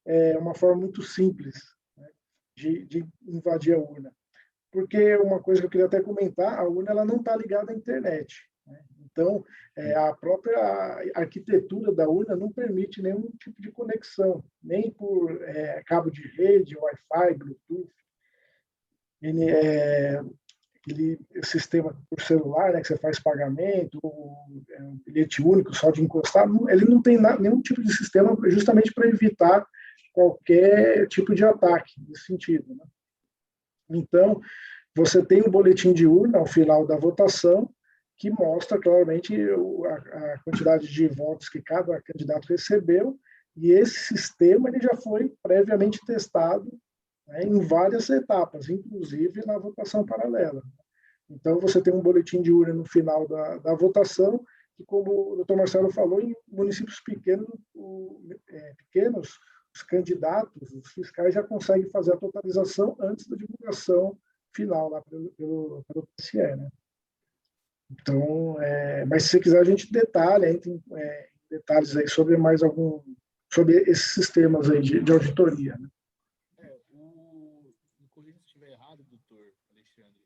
é uma forma muito simples, né, de invadir a urna. Porque uma coisa que eu queria até comentar, a urna ela não está ligada à internet, né? Então, a própria arquitetura da urna não permite nenhum tipo de conexão, nem por cabo de rede, Wi-Fi, Bluetooth. Aquele sistema por celular, né, que você faz pagamento, um bilhete único só de encostar, ele não tem nenhum tipo de sistema justamente para evitar qualquer tipo de ataque nesse sentido, né? Então, você tem um boletim de urna ao final da votação, que mostra claramente a quantidade de votos que cada candidato recebeu, e esse sistema ele já foi previamente testado, né, em várias etapas, inclusive na votação paralela. Então, você tem um boletim de urna no final da votação, que, como o doutor Marcelo falou, em municípios pequenos, os candidatos, os fiscais já conseguem fazer a totalização antes da divulgação final lá pelo TSE, né? Então, mas se você quiser a gente detalha, entra em detalhes aí sobre sobre esses sistemas aí de auditoria, né? Me corrija se estiver errado, doutor Alexandre.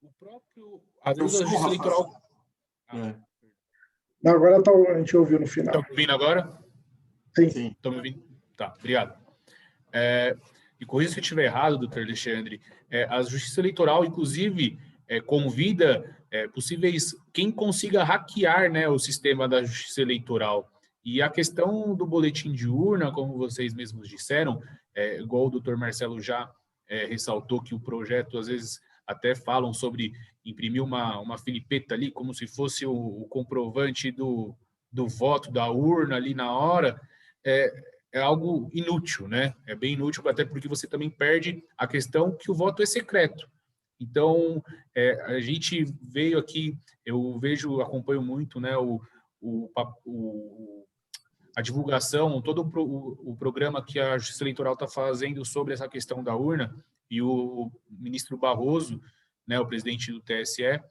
O próprio... Às vezes a Justiça Eleitoral... Não, agora a gente ouviu no final. Estão me ouvindo agora? Sim. Estão me ouvindo? Tá, obrigado. Me corrija se eu estiver errado, doutor Alexandre. A Justiça Eleitoral, inclusive, convida possíveis quem consiga hackear, né, o sistema da Justiça Eleitoral. E a questão do boletim de urna, como vocês mesmos disseram, igual o doutor Marcelo já ressaltou que o projeto, às vezes, até falam sobre imprimir uma filipeta ali, como se fosse o comprovante do voto da urna ali na hora, é algo inútil, né? É bem inútil, até porque você também perde a questão que o voto é secreto. Então, a gente veio aqui, acompanho muito, né, a divulgação, todo o programa que a Justiça Eleitoral está fazendo sobre essa questão da urna, e o ministro Barroso, né, o presidente do TSE,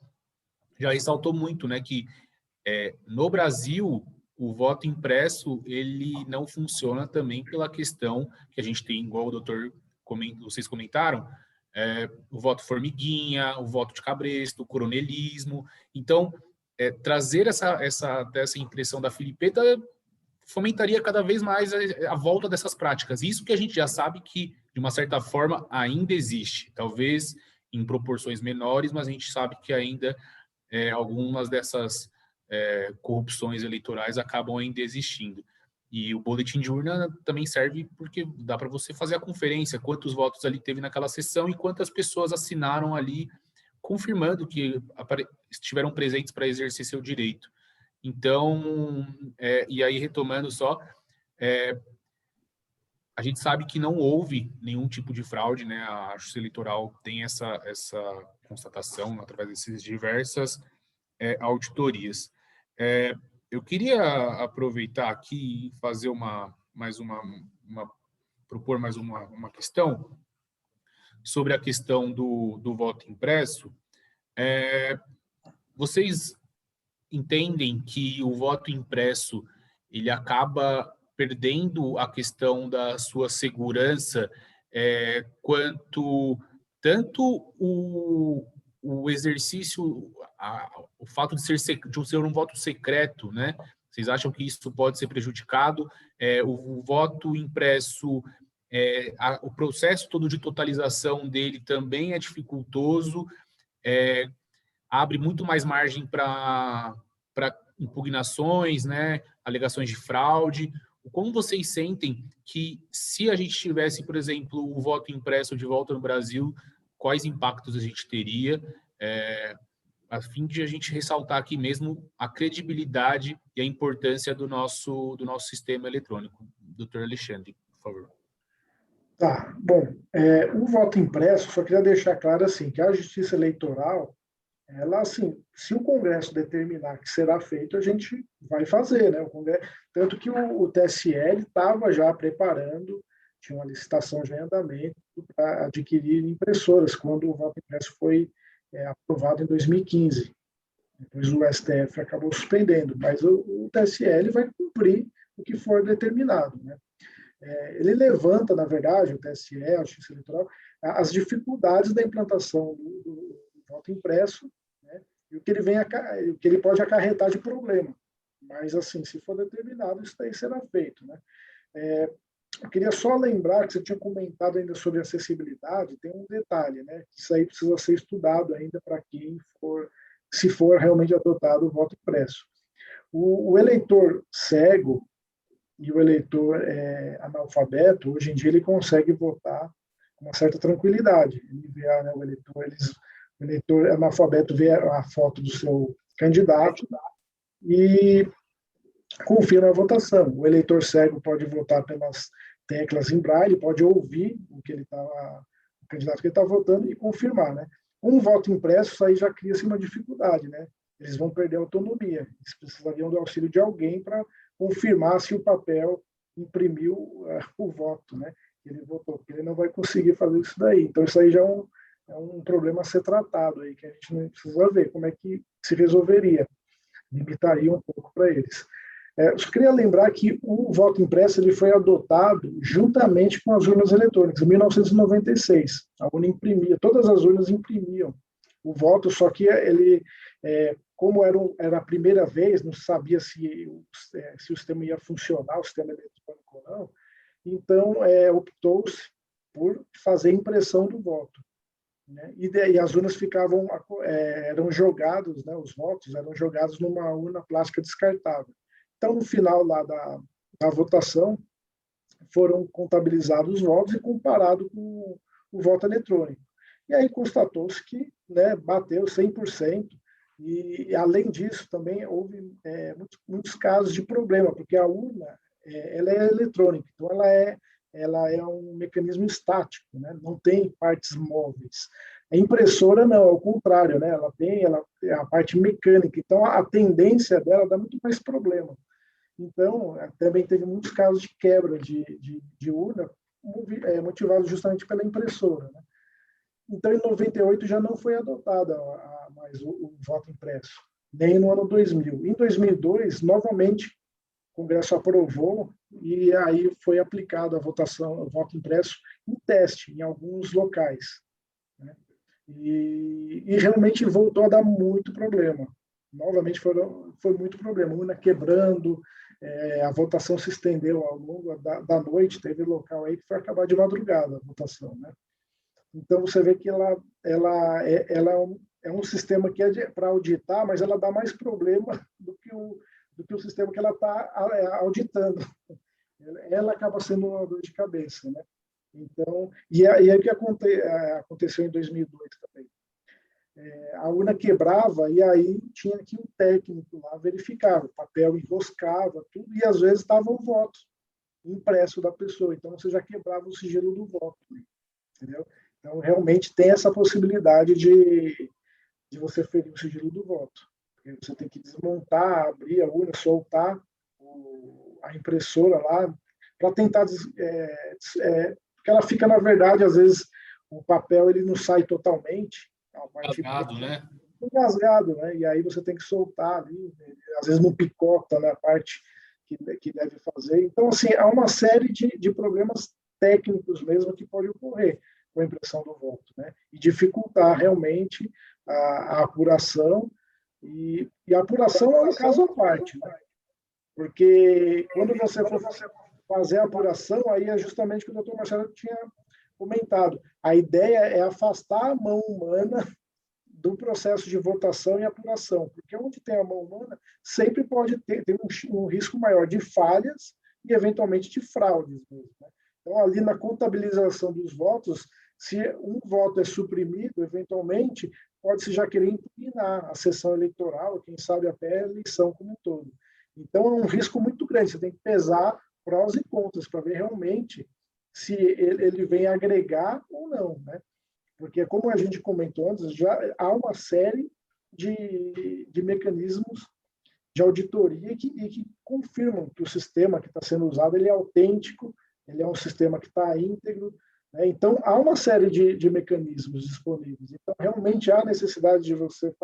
já ressaltou muito, né, que no Brasil o voto impresso ele não funciona também pela questão que a gente tem, igual o doutor vocês comentaram, o voto formiguinha, o voto de cabresto, o coronelismo. Então, trazer essa impressão da filipeta fomentaria cada vez mais a volta dessas práticas. Isso que a gente já sabe que, de uma certa forma, ainda existe. Talvez em proporções menores, mas a gente sabe que ainda algumas dessas corrupções eleitorais acabam ainda existindo. E o boletim de urna também serve porque dá para você fazer a conferência, quantos votos ali teve naquela sessão e quantas pessoas assinaram ali, confirmando que estiveram presentes para exercer seu direito. Então, e aí retomando só, a gente sabe que não houve nenhum tipo de fraude, né? A Justiça Eleitoral tem essa constatação através dessas diversas auditorias. Eu queria aproveitar aqui e fazer propor mais uma questão sobre a questão do voto impresso. Vocês entendem que o voto impresso ele acaba perdendo a questão da sua segurança, quanto tanto o exercício, o fato de ser um voto secreto, né? Vocês acham que isso pode ser prejudicado? O voto impresso, o processo todo de totalização dele também é dificultoso, abre muito mais margem para impugnações, né, alegações de fraude. Como vocês sentem que, se a gente tivesse, por exemplo, o voto impresso de volta no Brasil, quais impactos a gente teria, a fim de a gente ressaltar aqui mesmo a credibilidade e a importância do nosso sistema eletrônico? Doutor Alexandre, por favor. Tá, bom, o voto impresso, só queria deixar claro assim, que a Justiça Eleitoral, ela, assim, se o Congresso determinar que será feito, a gente vai fazer, né? Tanto que o TSL estava já preparando, tinha uma licitação já em andamento para adquirir impressoras, quando o voto impresso foi aprovado em 2015. Depois o STF acabou suspendendo, mas o TSL vai cumprir o que for determinado, né? Ele levanta, na verdade, o TSE, a Justiça Eleitoral, as dificuldades da implantação do voto impresso, né, e o que ele pode acarretar de problema. Mas, assim, se for determinado, isso daí será feito, né? Eu queria só lembrar que você tinha comentado ainda sobre acessibilidade, tem um detalhe, né? Isso aí precisa ser estudado ainda para quem se for realmente adotado o voto impresso. O eleitor cego e o eleitor analfabeto, hoje em dia ele consegue votar com uma certa tranquilidade. Ele vê, né, o eleitor analfabeto vê a foto do seu candidato e confirma a votação. O eleitor cego pode votar pelas teclas em braille, pode ouvir o candidato que ele está votando e confirmar, né? Com o voto impresso, isso aí já cria-se uma dificuldade, né? Eles vão perder a autonomia. Eles precisariam do auxílio de alguém para confirmar se o papel imprimiu o voto, né? Ele votou, porque ele não vai conseguir fazer isso daí. Então, isso aí já é um problema a ser tratado aí, que a gente não precisa ver como é que se resolveria. Limitaria um pouco para eles. Eu só queria lembrar que o voto impresso ele foi adotado juntamente com as urnas eletrônicas, em 1996. A urna imprimia, todas as urnas imprimiam o voto, só que ele, como era a primeira vez, não sabia se o sistema ia funcionar, o sistema eletrônico ou não, então optou-se por fazer impressão do voto, né? E as urnas eram jogados, né, os votos eram jogados numa urna plástica descartável. Então, no final lá da votação, foram contabilizados os votos e comparado com o voto eletrônico. E aí constatou-se que, né, bateu 100%, e além disso também houve muitos casos de problema, porque a urna ela é eletrônica, então ela é um mecanismo estático, né, não tem partes móveis. A impressora não, ao contrário, né, ela tem a parte mecânica, então a tendência dela dá muito mais problema. Então, também teve muitos casos de quebra de urna, motivados justamente pela impressora, né? Então, em 98 já não foi adotada mais o voto impresso, nem no ano 2000. Em 2002, novamente, o Congresso aprovou e aí foi aplicado a votação, o voto impresso em teste, em alguns locais, né? E realmente voltou a dar muito problema. Novamente foi muito problema, urna quebrando, a votação se estendeu ao longo da noite, teve local aí que foi acabar de madrugada a votação, né? Então, você vê que ela é um sistema que é para auditar, mas ela dá mais problema do que o sistema que ela está auditando. Ela acaba sendo uma dor de cabeça, né? Então, e aí o que aconteceu em 2002 também. A urna quebrava e aí tinha que um técnico lá verificar, o papel enroscava, tudo, e às vezes estava o voto impresso da pessoa, então você já quebrava o sigilo do voto, entendeu? Então, realmente tem essa possibilidade de você ferir o sigilo do voto. Porque você tem que desmontar, abrir a urna, soltar a impressora lá, para tentar... porque ela fica, na verdade, às vezes, o papel ele não sai totalmente. Engasgado, né? Engasgado, né? E aí você tem que soltar ali, às vezes não picota, né, a parte que deve fazer. Então, assim, há uma série de problemas técnicos mesmo que pode ocorrer com a impressão do voto, né? E dificultar realmente a apuração, e a apuração é um caso à parte, né? Porque quando você for fazer a apuração, aí é justamente o que o doutor Marcelo tinha comentado. A ideia é afastar a mão humana do processo de votação e apuração, porque onde tem a mão humana, sempre pode ter um risco maior de falhas e, eventualmente, de fraudes mesmo, né? Então, ali na contabilização dos votos, se um voto é suprimido, eventualmente, pode-se já querer impugnar a sessão eleitoral, quem sabe até a eleição como um todo. Então, é um risco muito grande, você tem que pesar prós e contras para ver realmente se ele vem agregar ou não, né? Porque, como a gente comentou antes, já há uma série de mecanismos de auditoria que confirmam que o sistema que está sendo usado ele é autêntico, ele é um sistema que está íntegro, né? Então, há uma série de mecanismos disponíveis. Então, realmente há necessidade de você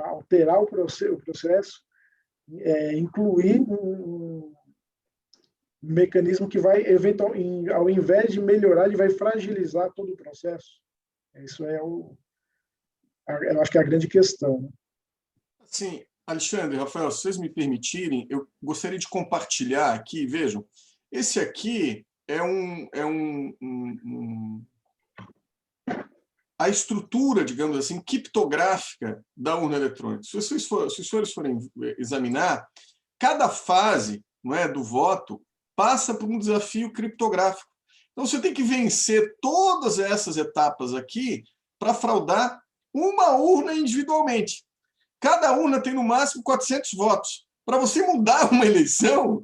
alterar o processo, incluir um mecanismo que vai, eventualmente, ao invés de melhorar, ele vai fragilizar todo o processo. Isso eu acho que é a grande questão, né? Sim, Alexandre, Rafael, se vocês me permitirem, eu gostaria de compartilhar aqui, vejam, esse aqui a estrutura, digamos assim, criptográfica da urna eletrônica. Se os senhores forem examinar, cada fase, não é, do voto passa por um desafio criptográfico. Então, você tem que vencer todas essas etapas aqui para fraudar uma urna individualmente. Cada urna tem, no máximo, 400 votos. Para você mudar uma eleição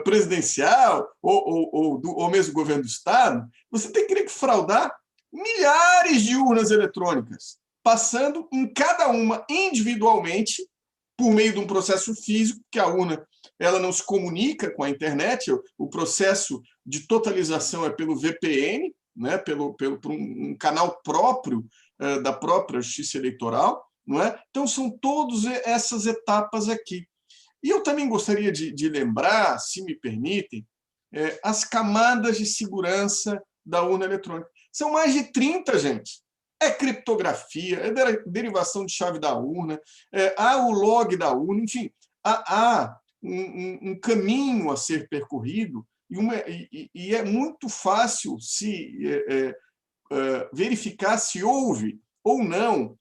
presidencial ou mesmo governo do Estado, você tem que fraudar milhares de urnas eletrônicas, passando em cada uma individualmente, por meio de um processo físico, que a urna ela não se comunica com a internet, o processo de totalização é pelo VPN, né, por um canal próprio da própria Justiça Eleitoral, não é? Então, são todas essas etapas aqui. E eu também gostaria de lembrar, se me permitem, as camadas de segurança da urna eletrônica. São mais de 30, gente. É criptografia, é derivação de chave da urna, há o log da urna, enfim, há um caminho a ser percorrido e é muito fácil se verificar se houve ou não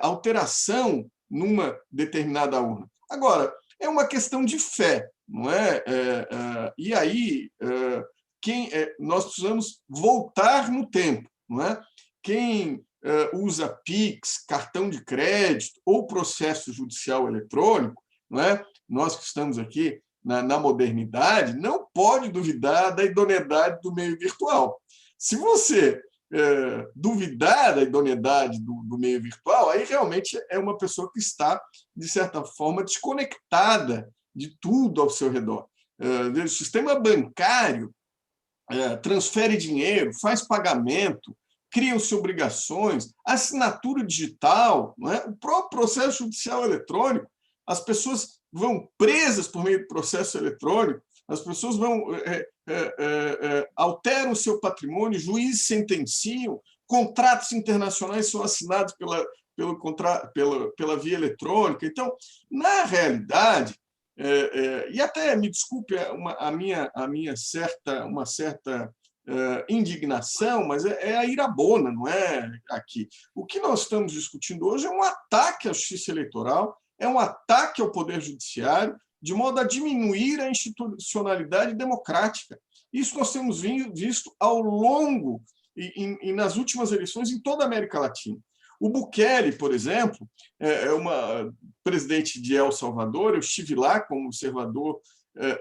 alteração numa determinada urna. Agora, é uma questão de fé, não é? E aí nós precisamos voltar no tempo, não é? Quem usa Pix, cartão de crédito ou processo judicial eletrônico, não é? Nós que estamos aqui na modernidade, não pode duvidar da idoneidade do meio virtual. Se você duvidar da idoneidade do meio virtual, aí realmente é uma pessoa que está, de certa forma, desconectada de tudo ao seu redor. O sistema bancário transfere dinheiro, faz pagamento, criam-se obrigações, assinatura digital, não é? O próprio processo judicial eletrônico, as pessoas vão presas por meio do processo eletrônico, as pessoas alteram o seu patrimônio, juízes sentenciam, contratos internacionais são assinados pela via eletrônica. Então, na realidade, e até, me desculpe uma certa indignação, mas é a irabona, não é aqui. O que nós estamos discutindo hoje é um ataque à justiça eleitoral, é um ataque ao Poder Judiciário, de modo a diminuir a institucionalidade democrática. Isso nós temos visto ao longo e nas últimas eleições em toda a América Latina. O Bukele, por exemplo, é uma presidente de El Salvador, eu estive lá como observador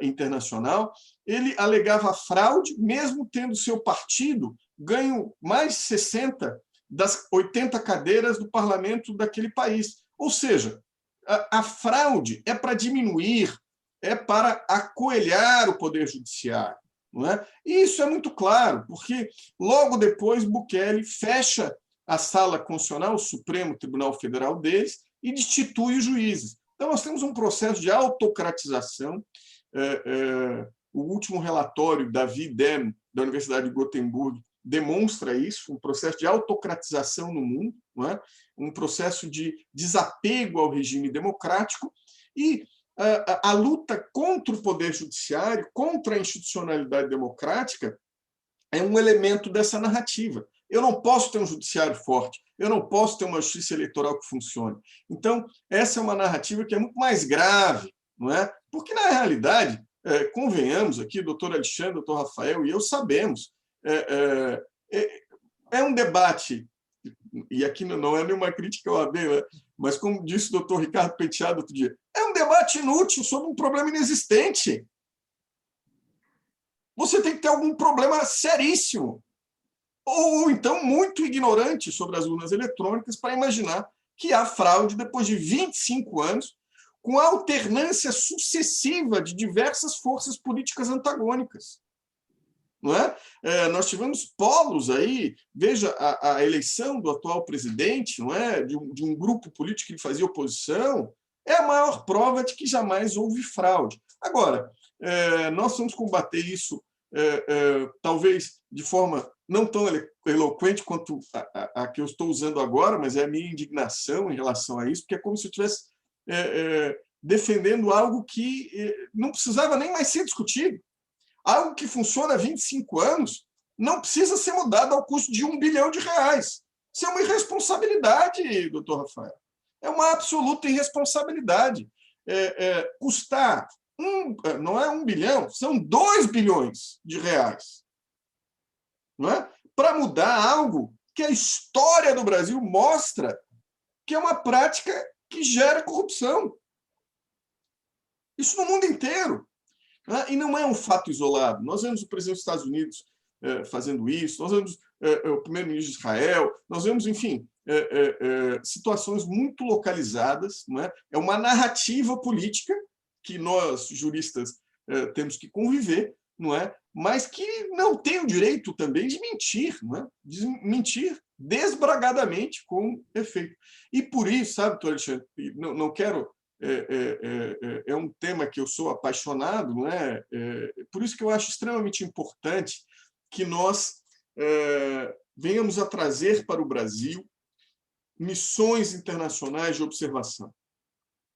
internacional, ele alegava fraude, mesmo tendo seu partido ganho mais de 60 das 80 cadeiras do parlamento daquele país. Ou seja, a fraude é para diminuir, é para acoelhar o Poder Judiciário. Não é? E isso é muito claro, porque logo depois Bukele fecha a Sala Constitucional, o Supremo Tribunal Federal deles, e destitui os juízes. Então, nós temos um processo de autocratização. O último relatório da VIDEM, da Universidade de Gotemburgo, demonstra isso, um processo de autocratização no mundo, não é? Um processo de desapego ao regime democrático, e a luta contra o poder judiciário, contra a institucionalidade democrática, é um elemento dessa narrativa. Eu não posso ter um judiciário forte, eu não posso ter uma justiça eleitoral que funcione. Então, essa é uma narrativa que é muito mais grave, não é? Porque, na realidade, convenhamos aqui, doutor Alexandre, doutor Rafael e eu sabemos, é um debate, e aqui não é nenhuma crítica ao AB, né? Mas, como disse o doutor Ricardo Penteado outro dia, é um debate inútil sobre um problema inexistente. Você tem que ter algum problema seríssimo, ou então muito ignorante sobre as urnas eletrônicas para imaginar que há fraude depois de 25 anos, com a alternância sucessiva de diversas forças políticas antagônicas. Não é? Nós tivemos polos aí, veja, a eleição do atual presidente, não é? de um grupo político que fazia oposição, é a maior prova de que jamais houve fraude. Agora, nós vamos combater isso, talvez de forma não tão eloquente quanto a que eu estou usando agora, mas é a minha indignação em relação a isso, porque é como se eu estivesse defendendo algo que não precisava nem mais ser discutido. Algo que funciona há 25 anos não precisa ser mudado ao custo de R$1 bilhão. Isso é uma irresponsabilidade, doutor Rafael. É uma absoluta irresponsabilidade. Custar não é 1 bilhão, são 2 bilhões de reais. Não é? Para mudar algo que a história do Brasil mostra que é uma prática que gera corrupção. Isso no mundo inteiro. E não é um fato isolado. Nós vemos o presidente dos Estados Unidos fazendo isso, nós vemos o primeiro-ministro de Israel, nós vemos, enfim, situações muito localizadas. Não é? É uma narrativa política que nós, juristas, temos que conviver, não é? Mas que não tem o direito também de mentir, não é? De mentir desbragadamente com efeito. E por isso, sabe, doutor Alexandre, não quero... É um tema que eu sou apaixonado, não é? Por isso que eu acho extremamente importante que nós venhamos a trazer para o Brasil missões internacionais de observação.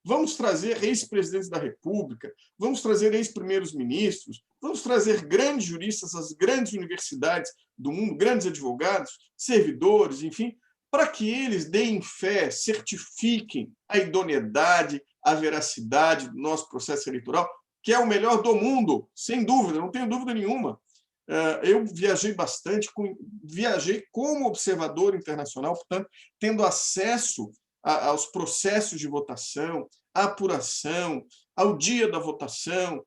Vamos trazer ex-presidentes da República, vamos trazer ex-primeiros ministros, vamos trazer grandes juristas das grandes universidades do mundo, grandes advogados, servidores, enfim, para que eles deem fé, certifiquem a idoneidade, a veracidade do nosso processo eleitoral, que é o melhor do mundo, sem dúvida, não tenho dúvida nenhuma. Eu viajei bastante, viajei como observador internacional, portanto, tendo acesso aos processos de votação, à apuração, ao dia da votação,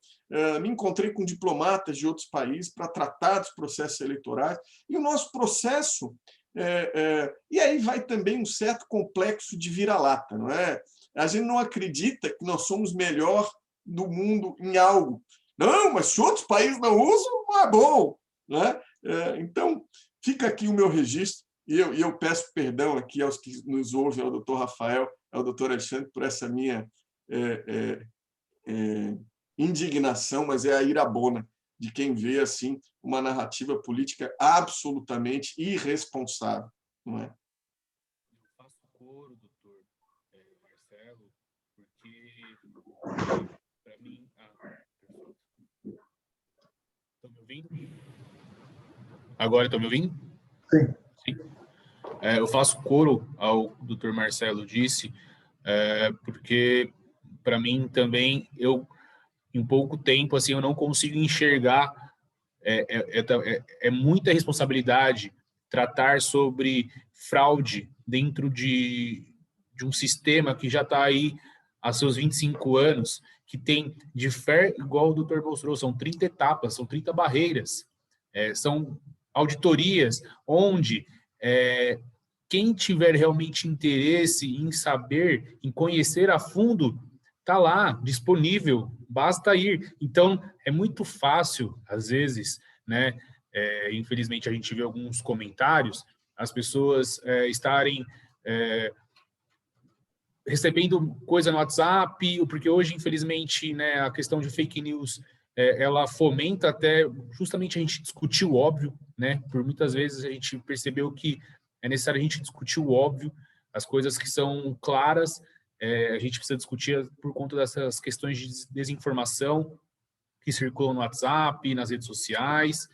me encontrei com diplomatas de outros países para tratar dos processos eleitorais, e o nosso processo... e aí vai também um certo complexo de vira-lata, não é? A gente não acredita que nós somos melhor do mundo em algo. Não, mas se outros países não usam, não é bom. Não é? Então, fica aqui o meu registro, e eu peço perdão aqui aos que nos ouvem, ao doutor Rafael, ao doutor Alexandre, por essa minha indignação, mas é a irabona de quem vê assim uma narrativa política absolutamente irresponsável, não é? Eu faço coro, doutor Marcelo, porque para mim, estão me ouvindo? Agora estão me ouvindo? Sim. Sim. Eu faço coro ao doutor Marcelo disse, porque para mim também em pouco tempo, assim, eu não consigo enxergar, é muita responsabilidade tratar sobre fraude dentro de um sistema que já está aí há seus 25 anos, que tem, igual o doutor mostrou, são 30 etapas, são 30 barreiras, são auditorias, onde quem tiver realmente interesse em saber, em conhecer a fundo, está lá, disponível, basta ir. Então, é muito fácil, às vezes, né? Infelizmente, a gente vê alguns comentários, as pessoas estarem recebendo coisa no WhatsApp, porque hoje, infelizmente, né, a questão de fake news, ela fomenta até justamente a gente discutir o óbvio, né? Por muitas vezes a gente percebeu que é necessário a gente discutir o óbvio, as coisas que são claras, a gente precisa discutir por conta dessas questões de desinformação que circulam no WhatsApp, nas redes sociais.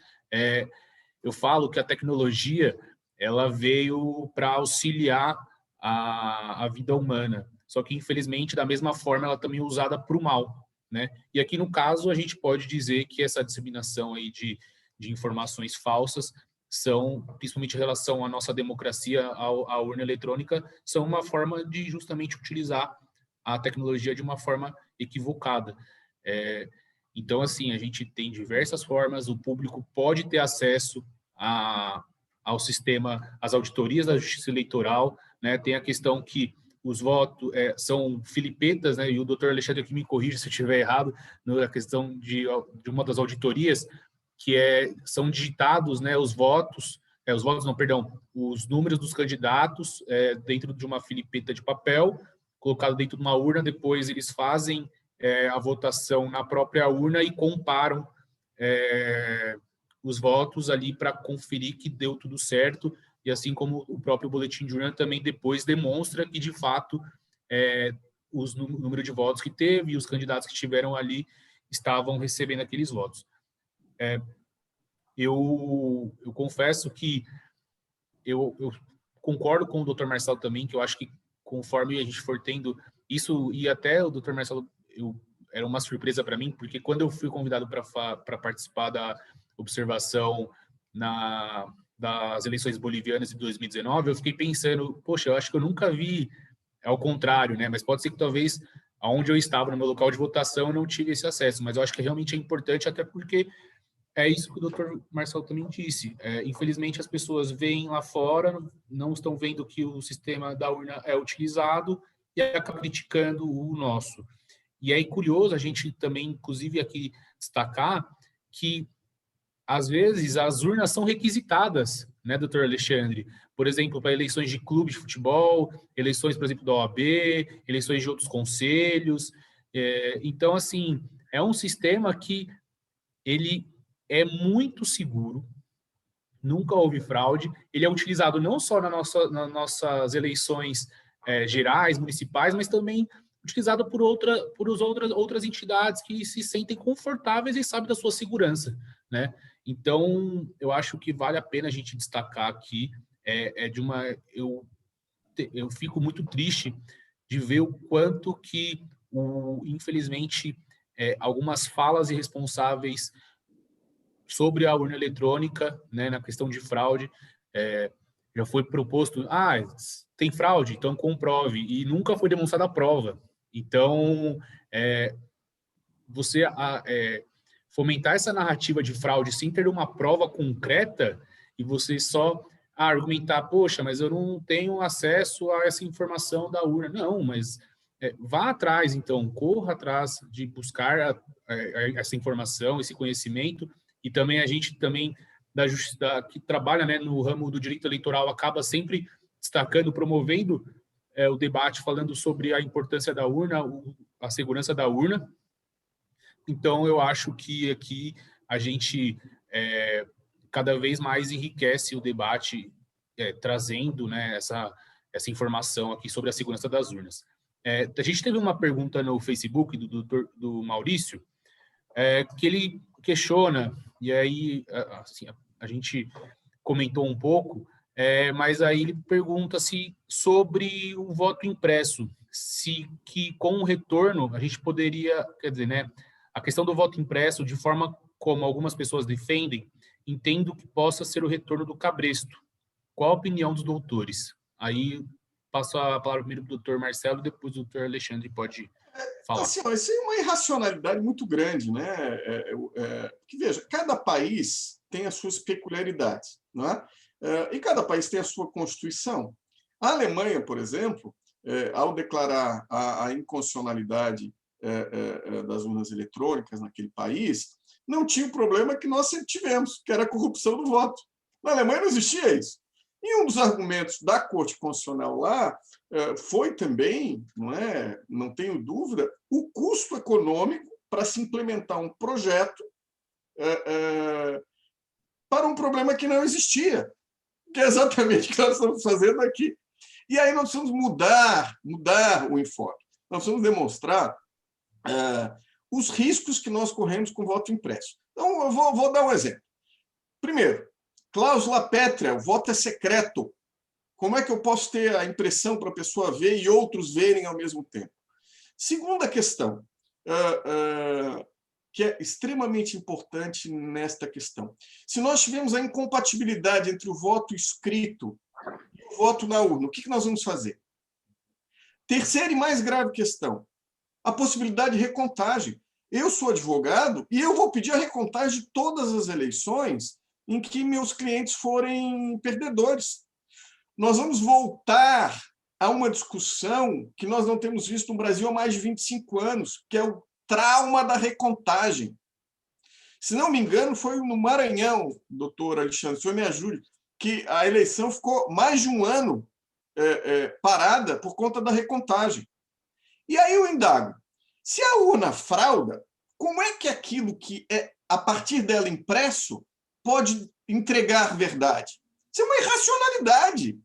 Eu falo que a tecnologia ela veio para auxiliar a vida humana, só que, infelizmente, da mesma forma, ela também é usada para o mal, né? E aqui, no caso, a gente pode dizer que essa disseminação aí de informações falsas são, principalmente em relação à nossa democracia, à urna eletrônica, são uma forma de justamente utilizar a tecnologia de uma forma equivocada. Então, assim, a gente tem diversas formas, o público pode ter acesso ao sistema, às auditorias da Justiça Eleitoral, né? Tem a questão que os votos são filipetas, né? E o doutor Alexandre aqui me corrige se eu estiver errado, na questão de uma das auditorias, que são digitados, né, os números dos candidatos dentro de uma filipeta de papel, colocado dentro de uma urna, depois eles fazem a votação na própria urna e comparam os votos ali para conferir que deu tudo certo, e assim como o próprio boletim de urna também depois demonstra que, de fato, o número de votos que teve e os candidatos que estiveram ali estavam recebendo aqueles votos. Eu confesso que eu concordo com o Dr. Marcelo também, que eu acho que conforme a gente for tendo isso, e até o Dr. Marcelo, era uma surpresa para mim, porque quando eu fui convidado para participar da observação das eleições bolivianas de 2019, eu fiquei pensando, poxa, eu acho que eu nunca vi ao contrário, né? Mas pode ser que talvez aonde eu estava, no meu local de votação, eu não tive esse acesso, mas eu acho que realmente é importante, até porque é isso que o Dr. Marcelo também disse. Infelizmente, as pessoas veem lá fora, não estão vendo que o sistema da urna é utilizado e acabam criticando o nosso. E é curioso a gente também, inclusive, aqui destacar que, às vezes, as urnas são requisitadas, né, doutor Alexandre? Por exemplo, para eleições de clube de futebol, eleições, por exemplo, da OAB, eleições de outros conselhos. Então, assim, é um sistema que ele é muito seguro, nunca houve fraude, ele é utilizado não só nas nossas eleições gerais, municipais, mas também utilizado por outras entidades que se sentem confortáveis e sabem da sua segurança, né? Então, eu acho que vale a pena a gente destacar aqui, eu fico muito triste de ver o quanto que, infelizmente, algumas falas irresponsáveis sobre a urna eletrônica, né, na questão de fraude, já foi proposto, tem fraude, então comprove, e nunca foi demonstrada a prova. Então, você fomentar essa narrativa de fraude sem ter uma prova concreta e você só argumentar, poxa, mas eu não tenho acesso a essa informação da urna. Não, mas vá atrás, então, corra atrás de buscar essa informação, esse conhecimento. E também a gente também da justiça que trabalha, né, no ramo do direito eleitoral acaba sempre destacando, promovendo o debate, falando sobre a importância da urna, a segurança da urna. Então, eu acho que aqui a gente cada vez mais enriquece o debate, trazendo, né, essa informação aqui sobre a segurança das urnas. A gente teve uma pergunta no Facebook do Maurício, que ele questiona, e aí assim, a gente comentou um pouco, mas aí ele pergunta sobre o voto impresso, que com o retorno a gente poderia, quer dizer, né, a questão do voto impresso, de forma como algumas pessoas defendem, entendo que possa ser o retorno do cabresto. Qual a opinião dos doutores? Aí passo a palavra primeiro para o doutor Marcelo, depois o doutor Alexandre pode falar. Assim, isso é uma irracionalidade muito grande, né? Porque, veja, cada país tem as suas peculiaridades, não é? E cada país tem a sua Constituição. A Alemanha, por exemplo, ao declarar a inconstitucionalidade das urnas eletrônicas naquele país, não tinha o problema que nós sempre tivemos, que era a corrupção do voto. Na Alemanha não existia isso. E um dos argumentos da Corte Constitucional lá foi também, não tenho dúvida, o custo econômico para se implementar um projeto para um problema que não existia, que é exatamente o que nós estamos fazendo aqui. E aí nós precisamos mudar o enfoque. Nós precisamos demonstrar os riscos que nós corremos com o voto impresso. Então, eu vou dar um exemplo. Primeiro, cláusula pétrea, o voto é secreto. Como é que eu posso ter a impressão para a pessoa ver e outros verem ao mesmo tempo? Segunda questão, que é extremamente importante nesta questão. Se nós tivermos a incompatibilidade entre o voto escrito e o voto na urna, o que nós vamos fazer? Terceira e mais grave questão, a possibilidade de recontagem. Eu sou advogado e eu vou pedir a recontagem de todas as eleições em que meus clientes forem perdedores. Nós vamos voltar a uma discussão que nós não temos visto no Brasil há mais de 25 anos, que é o trauma da recontagem. Se não me engano, foi no Maranhão, doutor Alexandre, o senhor me ajude, que a eleição ficou mais de um ano parada por conta da recontagem. E aí eu indago, se a urna frauda, como é que aquilo que é, a partir dela, impresso, pode entregar verdade? Isso é uma irracionalidade.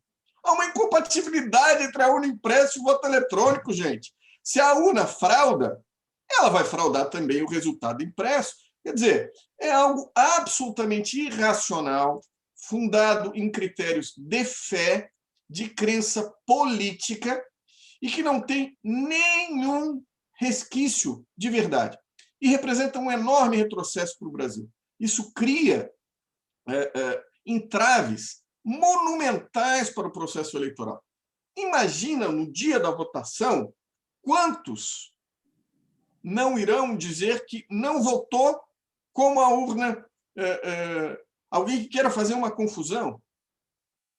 Há uma incompatibilidade entre a urna impressa e o voto eletrônico, gente. Se a urna frauda, ela vai fraudar também o resultado impresso. Quer dizer, é algo absolutamente irracional, fundado em critérios de fé, de crença política, e que não tem nenhum resquício de verdade. E representa um enorme retrocesso para o Brasil. Isso cria entraves monumentais para o processo eleitoral. Imagina, no dia da votação, quantos não irão dizer que não votou como a urna... alguém que queira fazer uma confusão.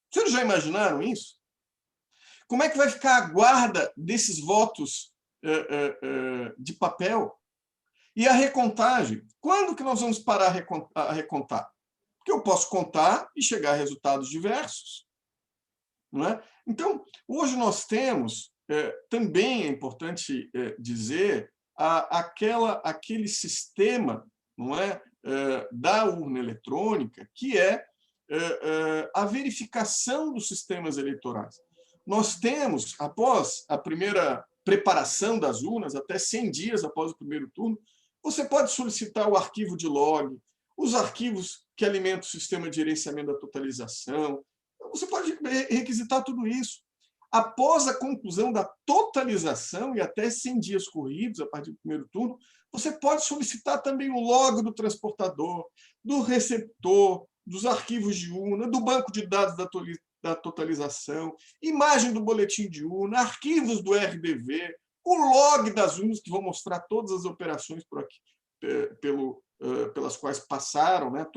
Vocês já imaginaram isso? Como é que vai ficar a guarda desses votos de papel? E a recontagem? Quando que nós vamos parar a recontar? Porque eu posso contar e chegar a resultados diversos. Não é? Então, hoje nós temos, também é importante dizer, aquele sistema, não é, da urna eletrônica, que é a verificação dos sistemas eleitorais. Nós temos, após a primeira preparação das urnas, até 100 dias após o primeiro turno, você pode solicitar o arquivo de log, os arquivos que alimentam o sistema de gerenciamento da totalização. Você pode requisitar tudo isso. Após a conclusão da totalização, e até 100 dias corridos, a partir do primeiro turno, você pode solicitar também o log do transportador, do receptor, dos arquivos de urna, do banco de dados da totalização, imagem do boletim de urna, arquivos do RDV, o log das urnas, que vão mostrar todas as operações por aqui, pelas quais passaram, né?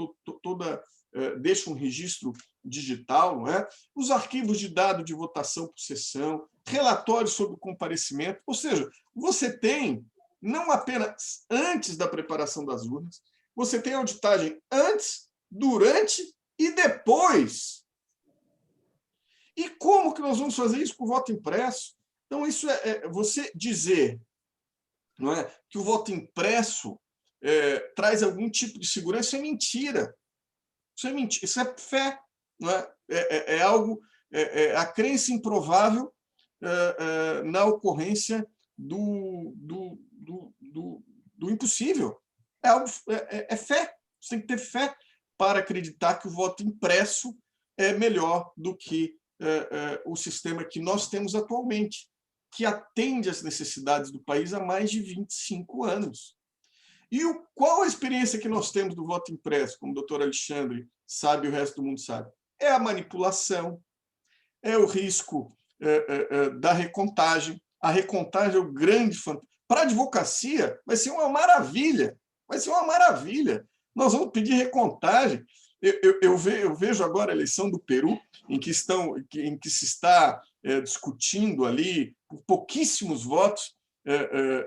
Deixa um registro digital, não é? Os arquivos de dado de votação por sessão, relatórios sobre o comparecimento, ou seja, você tem, não apenas antes da preparação das urnas, você tem auditagem antes, durante e depois. E como que nós vamos fazer isso com o voto impresso? Então, isso você dizer, não é, que o voto impresso traz algum tipo de segurança, isso é mentira. Isso é mentira, isso é fé. Não é? É algo, a crença improvável na ocorrência do impossível. É fé. Você tem que ter fé para acreditar que o voto impresso é melhor do que o sistema que nós temos atualmente, que atende às necessidades do país há mais de 25 anos. E qual a experiência que nós temos do voto impresso, como o doutor Alexandre sabe e o resto do mundo sabe? É a manipulação, é o risco da recontagem. A recontagem é o grande fantasma. Para a advocacia, vai ser uma maravilha. Vai ser uma maravilha. Nós vamos pedir recontagem. Eu vejo agora a eleição do Peru, em que se está discutindo ali, por pouquíssimos votos,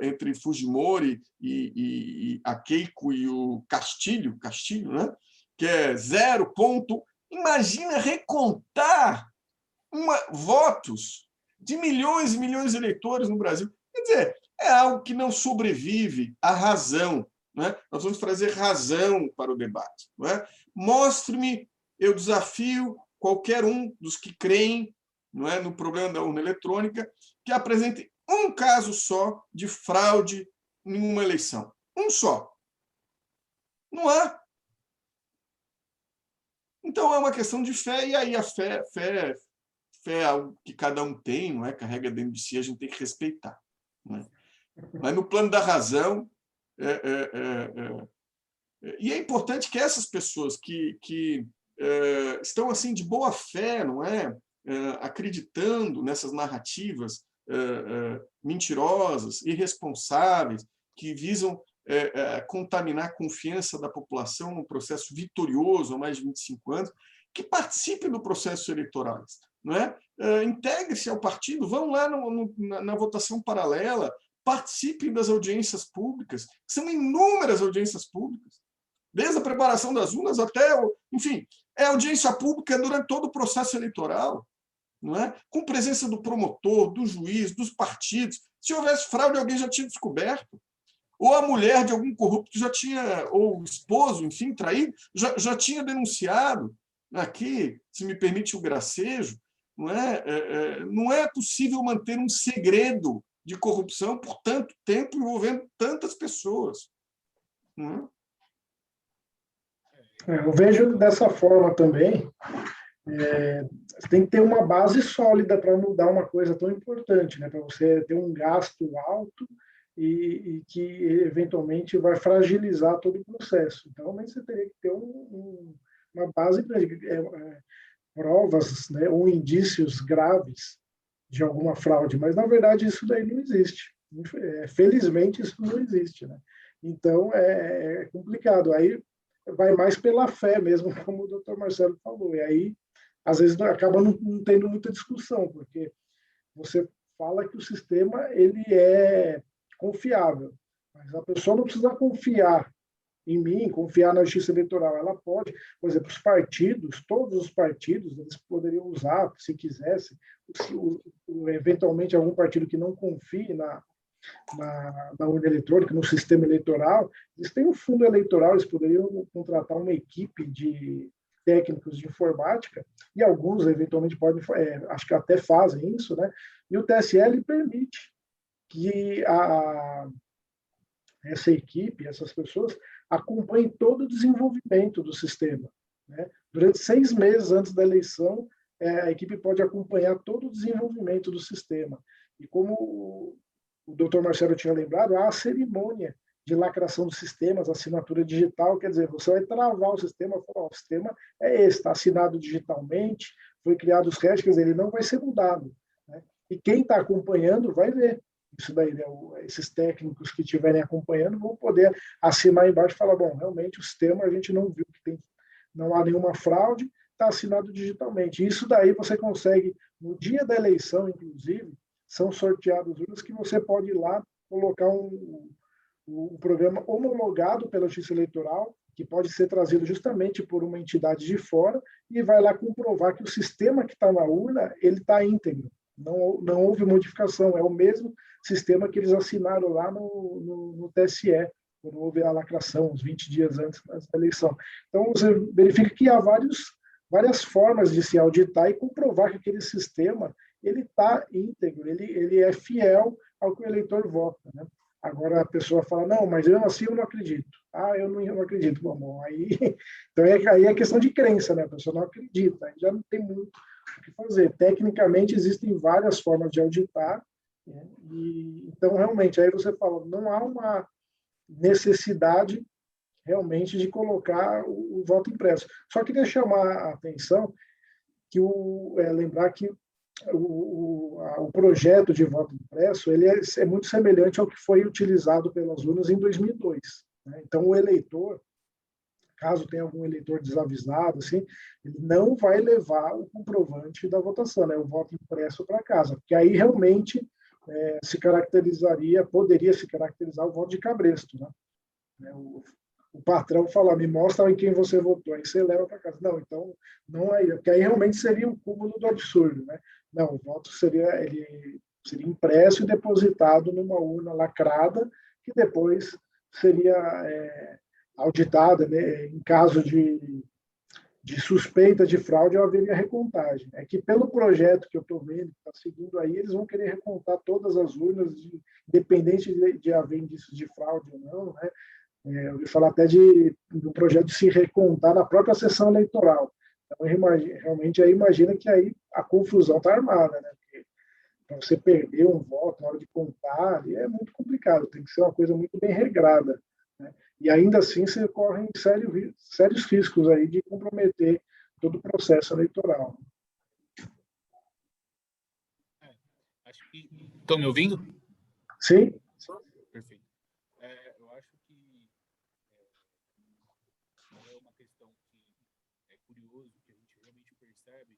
entre Fujimori e a Keiko e o Castilho, né? Que é 0 ponto. Imagina recontar votos de milhões e milhões de eleitores no Brasil. Quer dizer, é algo que não sobrevive à razão. Não é? Nós vamos trazer razão para o debate. Não é? Mostre-me, eu desafio qualquer um dos que creem não é, no problema da urna eletrônica, que apresente um caso só de fraude em uma eleição. Um só. Não há. Então, é uma questão de fé, e aí a fé é algo que cada um tem, não é? Carrega dentro de si, a gente tem que respeitar. Não é? Mas no plano da razão, e é importante que essas pessoas que estão assim de boa fé, não é? Acreditando nessas narrativas mentirosas, irresponsáveis, que visam contaminar a confiança da população num processo vitorioso há mais de 25 anos, que participem do processo eleitoral, não é? Integre-se ao partido, vão lá na votação paralela, participem das audiências públicas, são inúmeras audiências públicas, desde a preparação das urnas até, enfim, é audiência pública durante todo o processo eleitoral, não é? Com presença do promotor, do juiz, dos partidos. Se houvesse fraude, alguém já tinha descoberto. Ou a mulher de algum corrupto já tinha, ou o esposo, enfim, traído, já tinha denunciado. Aqui, se me permite o gracejo, não é possível manter um segredo de corrupção por tanto tempo envolvendo tantas pessoas. Não é? Eu vejo dessa forma também. Você tem que ter uma base sólida para mudar uma coisa tão importante, né? Para você ter um gasto alto e que eventualmente vai fragilizar todo o processo. Então, realmente você teria que ter uma base para provas, né, ou indícios graves de alguma fraude, mas na verdade isso daí não existe. Felizmente isso não existe, né? Então é complicado. Aí vai mais pela fé mesmo, como o doutor Marcelo falou. E aí, às vezes, acaba não tendo muita discussão, porque você fala que o sistema ele é confiável, mas a pessoa não precisa confiar em mim, confiar na justiça eleitoral. Ela pode, por exemplo, os partidos, todos os partidos, eles poderiam usar, se quisessem, eventualmente algum partido que não confie na urna eletrônica, no sistema eleitoral, eles têm um fundo eleitoral, eles poderiam contratar uma equipe de técnicos de informática, e alguns eventualmente podem, acho que até fazem isso, né? E o TSE permite que essa equipe, essas pessoas, acompanhem todo o desenvolvimento do sistema, né? Durante 6 meses antes da eleição, a equipe pode acompanhar todo o desenvolvimento do sistema. E como o doutor Marcelo tinha lembrado, há a cerimônia de lacração dos sistemas, assinatura digital, quer dizer, você vai travar o sistema, falar, o sistema é esse, está assinado digitalmente, foi criado os hashes, quer dizer, ele não vai ser mudado, né? E quem está acompanhando vai ver isso daí, né? Esses técnicos que estiverem acompanhando vão poder assinar embaixo e falar, bom, realmente o sistema a gente não viu que não há nenhuma fraude, está assinado digitalmente. Isso daí você consegue, no dia da eleição, inclusive, são sorteados urnas que você pode ir lá colocar um programa homologado pela Justiça Eleitoral, que pode ser trazido justamente por uma entidade de fora, e vai lá comprovar que o sistema que está na urna ele está íntegro. Não houve modificação, é o mesmo sistema que eles assinaram lá no TSE, quando houve a lacração, uns 20 dias antes da eleição. Então, você verifica que há várias formas de se auditar e comprovar que aquele sistema ele está íntegro, ele é fiel ao que o eleitor vota, né? Agora a pessoa fala, não, mas eu assim eu não acredito. Eu não acredito. Bom, então aí é questão de crença, né? A pessoa não acredita, aí já não tem muito o que fazer. Tecnicamente existem várias formas de auditar, né? Então realmente aí você fala, não há uma necessidade realmente de colocar o voto impresso. Só queria chamar a atenção que lembrar que o projeto de voto impresso ele é muito semelhante ao que foi utilizado pelas urnas em 2002. Né? Então, o eleitor, caso tenha algum eleitor desavisado, assim, ele não vai levar o comprovante da votação, né? O voto impresso para casa, porque aí realmente poderia se caracterizar o voto de cabresto. Né? O patrão fala, me mostra em quem você votou, aí você leva para casa. Não, então, não é, porque aí realmente seria o cúmulo do absurdo, né? Não, o voto seria impresso e depositado numa urna lacrada, que depois seria auditada, né, em caso de de suspeita de fraude, haveria recontagem. É que pelo projeto que eu estou vendo, que está seguindo aí, eles vão querer recontar todas as urnas, independente de haver indícios de fraude ou não, né? Eu ouvi falar até do projeto de se recontar na própria sessão eleitoral. Então, realmente, aí imagina que aí a confusão está armada, né? Porque para você perder um voto na hora de contar, é muito complicado, tem que ser uma coisa muito bem regrada, né? E ainda assim você corre sérios riscos aí de comprometer todo o processo eleitoral. Acho que... Estão me ouvindo? Sim. Perfeito. Eu acho que é uma questão que é curioso, que a gente realmente percebe,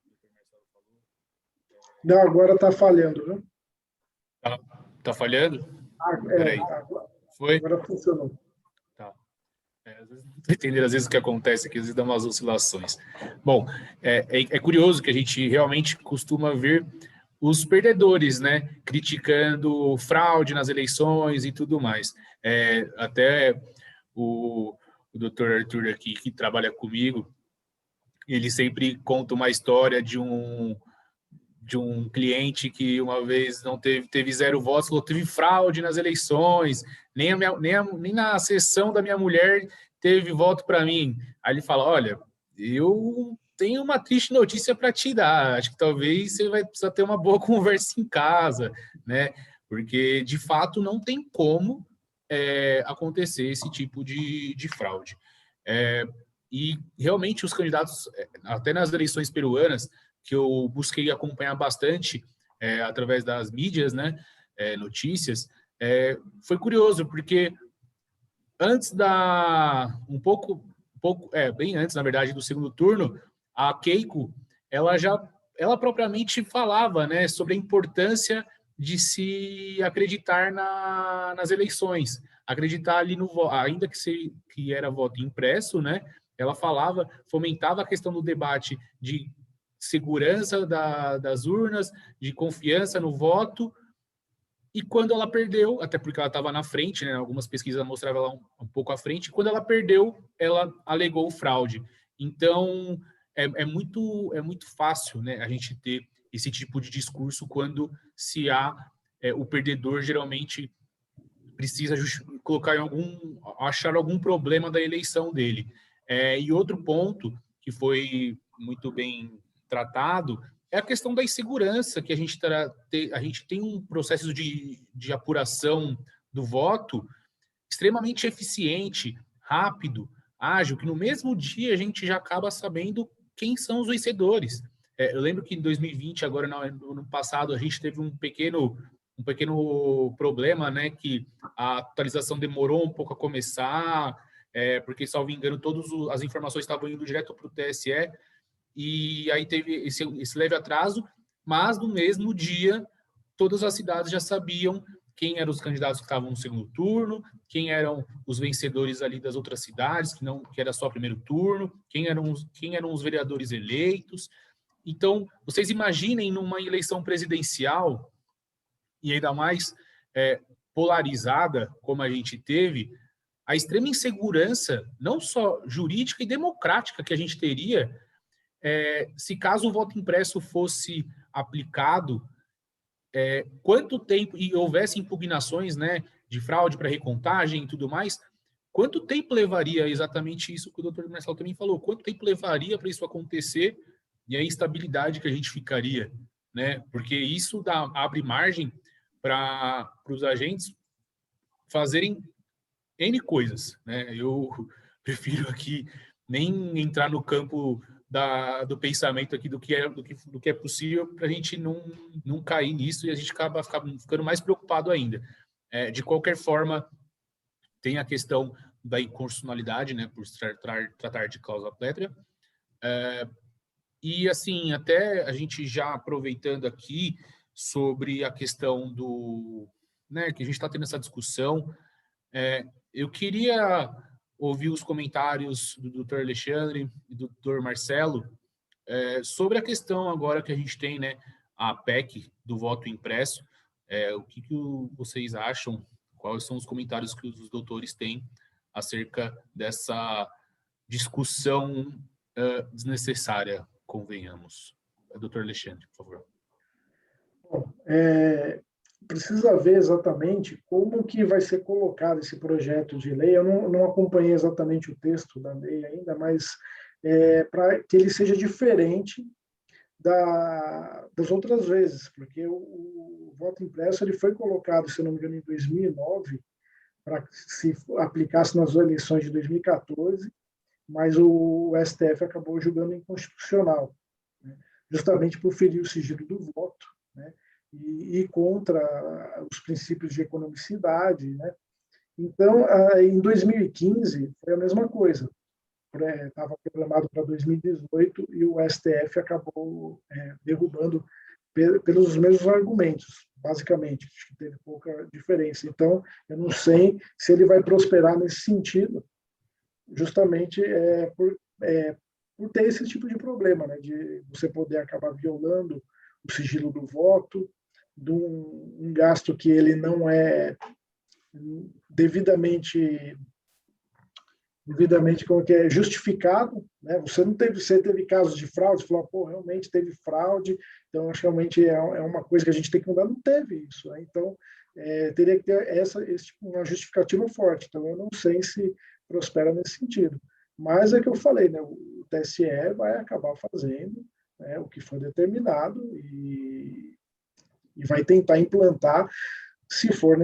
o que o Marcelo falou. Não, agora está falhando, viu? Tá falhando? Peraí. Foi? Agora funcionou. Tá. Às vezes não estou entendendo, às vezes, o que acontece aqui, às vezes dá umas oscilações. Bom, é curioso que a gente realmente costuma ver os perdedores, né, criticando fraude nas eleições e tudo mais. Até o doutor Arthur aqui, que trabalha comigo, ele sempre conta uma história de um cliente que uma vez não teve 0 votos, falou teve fraude nas eleições, nem na sessão da minha mulher teve voto para mim. Aí ele fala, olha, eu tenho uma triste notícia para te dar, acho que talvez você vai precisar ter uma boa conversa em casa, né? Porque, de fato, não tem como acontecer esse tipo de fraude. E, realmente, os candidatos, até nas eleições peruanas, que eu busquei acompanhar bastante através das mídias, né, notícias, foi curioso, porque antes bem antes, na verdade, do segundo turno, a Keiko, ela propriamente falava, né, sobre a importância de se acreditar nas eleições, acreditar ali ainda que era voto impresso, né, ela fomentava a questão do debate de segurança das urnas, de confiança no voto. E quando ela perdeu, até porque ela estava na frente, né, algumas pesquisas mostravam ela um pouco à frente, quando ela perdeu, ela alegou fraude. Então, é muito fácil, né, a gente ter esse tipo de discurso quando se há o perdedor geralmente precisa achar algum problema da eleição dele. E outro ponto que foi muito bem tratado é a questão da insegurança, que a gente tem um processo de apuração do voto extremamente eficiente, rápido, ágil, que no mesmo dia a gente já acaba sabendo quem são os vencedores. Eu lembro que em 2020, agora no ano passado, a gente teve um pequeno problema, né, que a atualização demorou um pouco a começar, porque, salvo engano, todas as informações estavam indo direto para o TSE, e aí teve esse leve atraso, mas no mesmo dia, todas as cidades já sabiam quem eram os candidatos que estavam no segundo turno, quem eram os vencedores ali das outras cidades, que era só primeiro turno, quem eram os vereadores eleitos. Então, vocês imaginem numa eleição presidencial, e ainda mais polarizada, como a gente teve, a extrema insegurança, não só jurídica e democrática que a gente teria, se caso o voto impresso fosse aplicado, quanto tempo, e houvesse impugnações, né, de fraude para recontagem e tudo mais, quanto tempo levaria exatamente isso que o doutor Marcelo também falou, quanto tempo levaria para isso acontecer e a instabilidade que a gente ficaria, né? Porque isso abre margem para os agentes fazerem N coisas, né? Eu prefiro aqui nem entrar no campo do pensamento aqui do que é possível para a gente não cair nisso e a gente acaba ficando mais preocupado ainda. De qualquer forma, tem a questão da inconstitucionalidade, né, por tratar de cláusula pétrea. E, assim, até a gente já aproveitando aqui sobre a questão né, que a gente está tendo essa discussão, eu queria ouvir os comentários do Dr. Alexandre e do Dr. Marcelo sobre a questão agora que a gente tem, né, a PEC do voto impresso. O que vocês acham? Quais são os comentários que os doutores têm acerca dessa discussão desnecessária, convenhamos. Doutor Alexandre, por favor. Bom, precisa ver exatamente como que vai ser colocado esse projeto de lei. Eu não acompanhei exatamente o texto da lei ainda, mas para que ele seja diferente das outras vezes, porque o voto impresso ele foi colocado, se não me engano, em 2009, para que se aplicasse nas eleições de 2014, mas o STF acabou julgando inconstitucional, né? Justamente por ferir o sigilo do voto, né? E contra os princípios de economicidade, né? Então, em 2015, foi a mesma coisa. Estava programado para 2018 e o STF acabou derrubando pelos mesmos argumentos, basicamente. Acho que teve pouca diferença. Então, eu não sei se ele vai prosperar nesse sentido, justamente por ter esse tipo de problema, né? De você poder acabar violando o sigilo do voto, de um gasto que ele não é devidamente como que é justificado, né? Você teve casos de fraude, você falou, pô, realmente teve fraude, então acho que realmente é uma coisa que a gente tem que mudar, não teve isso, né? Então teria que ter uma justificativa forte, então eu não sei se prospera nesse sentido, mas é que eu falei, né? O TSE vai acabar fazendo, né, o que foi determinado e vai tentar implantar se for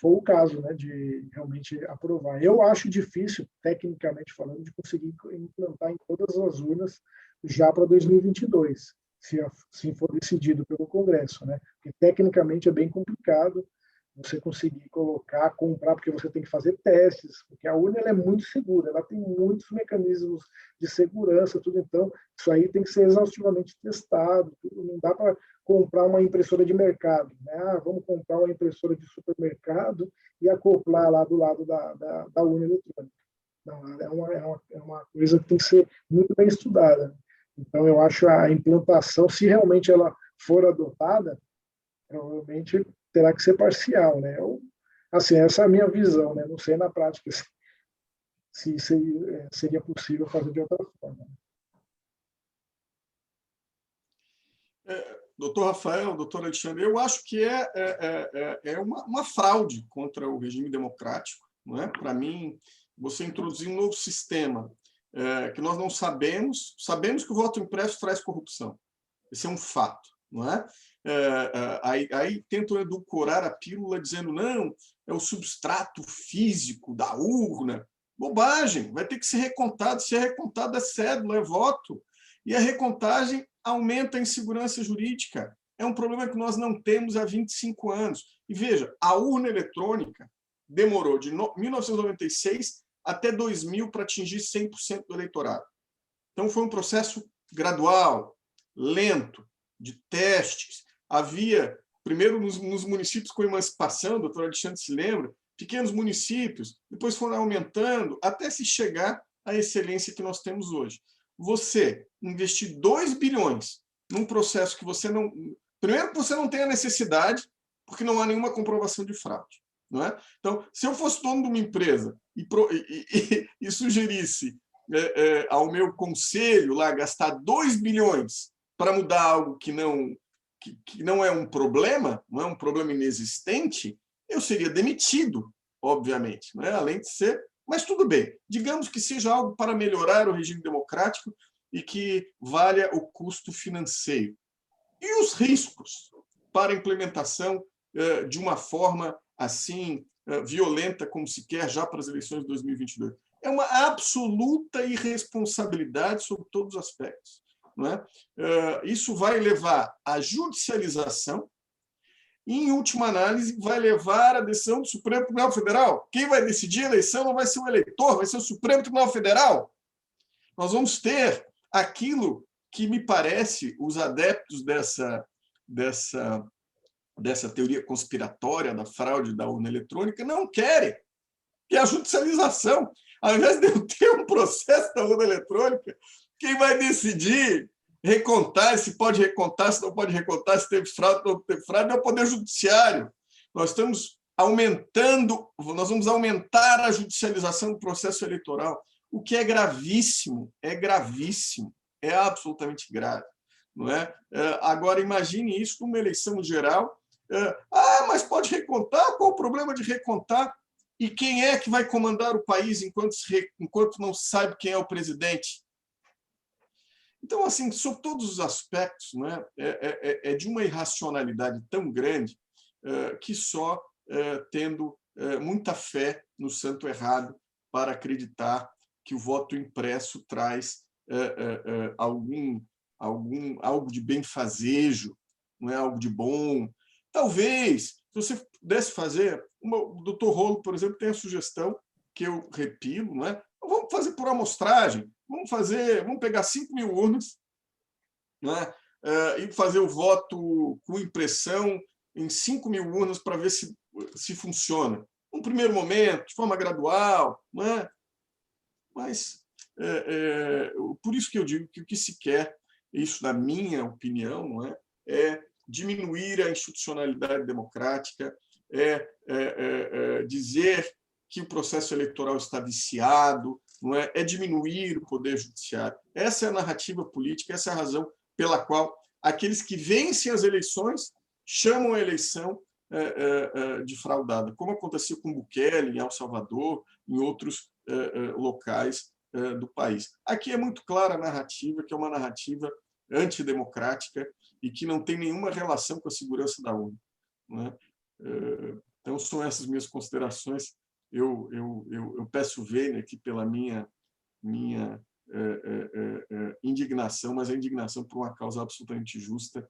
o caso, né, de realmente aprovar. Eu acho difícil, tecnicamente falando, de conseguir implantar em todas as urnas já para 2022, se for decidido pelo Congresso, né? Porque tecnicamente é bem complicado você conseguir comprar, porque você tem que fazer testes, porque a urna ela é muito segura, ela tem muitos mecanismos de segurança, tudo, então isso aí tem que ser exaustivamente testado, tudo, não dá para comprar uma impressora de mercado, né? Vamos comprar uma impressora de supermercado e acoplar lá do lado da urna eletrônica. Não, é uma coisa que tem que ser muito bem estudada. Então, eu acho a implantação, se realmente ela for adotada, provavelmente terá que ser parcial, né? Assim, essa é a minha visão, né? Não sei na prática se seria possível fazer de outra forma. Doutor Rafael, doutor Alexandre, eu acho que é uma fraude contra o regime democrático, não é? Para mim, você introduzir um novo sistema que nós não sabemos que o voto impresso traz corrupção. Esse é um fato, não é? Aí tentam edulcorar a pílula dizendo não, é o substrato físico da urna. Bobagem, vai ter que ser recontado. Se é recontado, é cédula, é voto. E a recontagem aumenta a insegurança jurídica. É um problema que nós não temos há 25 anos. E veja, a urna eletrônica demorou de 1996 até 2000 para atingir 100% do eleitorado. Então, foi um processo gradual, lento, de testes. Havia, primeiro nos municípios com emancipação, o doutor Alexandre se lembra, pequenos municípios, depois foram aumentando até se chegar à excelência que nós temos hoje. Você investir 2 bilhões num processo que você não... Primeiro, que você não tem a necessidade, porque não há nenhuma comprovação de fraude. Não é? Então, se eu fosse dono de uma empresa e sugerisse ao meu conselho lá gastar 2 bilhões para mudar algo que não é um problema, não é um problema inexistente, eu seria demitido, obviamente, não é? Além de ser... Mas tudo bem, digamos que seja algo para melhorar o regime democrático e que valha o custo financeiro. E os riscos para a implementação de uma forma assim violenta como se quer já para as eleições de 2022? É uma absoluta irresponsabilidade sobre todos os aspectos. Não é? Isso vai levar à judicialização e, em última análise, vai levar à decisão do Supremo Tribunal Federal. Quem vai decidir a eleição não vai ser o eleitor, vai ser o Supremo Tribunal Federal. Nós vamos ter aquilo que, me parece, os adeptos dessa teoria conspiratória da fraude da urna eletrônica não querem, que é a judicialização. Ao invés de eu ter um processo da urna eletrônica, quem vai decidir recontar, se pode recontar, se não pode recontar, se teve fraude ou não teve fraude, é o Poder Judiciário. Nós vamos aumentar a judicialização do processo eleitoral. o que é gravíssimo, é absolutamente grave. Não é? Agora, imagine isso numa eleição geral. Mas pode recontar? Qual o problema de recontar? E quem é que vai comandar o país enquanto não se sabe quem é o presidente? Então, assim, sob todos os aspectos, né, é de uma irracionalidade tão grande que só tendo muita fé no santo errado para acreditar que o voto impresso traz algo de benfazejo, não é algo de bom. Talvez, se você pudesse fazer, o doutor Rolo, por exemplo, tem a sugestão que eu repilo, não é? Vamos fazer por amostragem, vamos pegar 5.000 urnas, não é? E fazer o voto com impressão em 5.000 urnas para ver se funciona. Num primeiro momento, de forma gradual, não é? Mas por isso que eu digo que o que se quer, isso na minha opinião, não é diminuir a institucionalidade democrática, dizer que o processo eleitoral está viciado, não é diminuir o poder judiciário. Essa é a narrativa política, essa é a razão pela qual aqueles que vencem as eleições chamam a eleição de fraudada, como aconteceu com Bukele, em El Salvador, em outros locais do país. Aqui é muito clara a narrativa, que é uma narrativa antidemocrática e que não tem nenhuma relação com a segurança da urna. Não é? Então, são essas minhas considerações. Eu peço vênia aqui pela minha indignação, mas a indignação por uma causa absolutamente justa,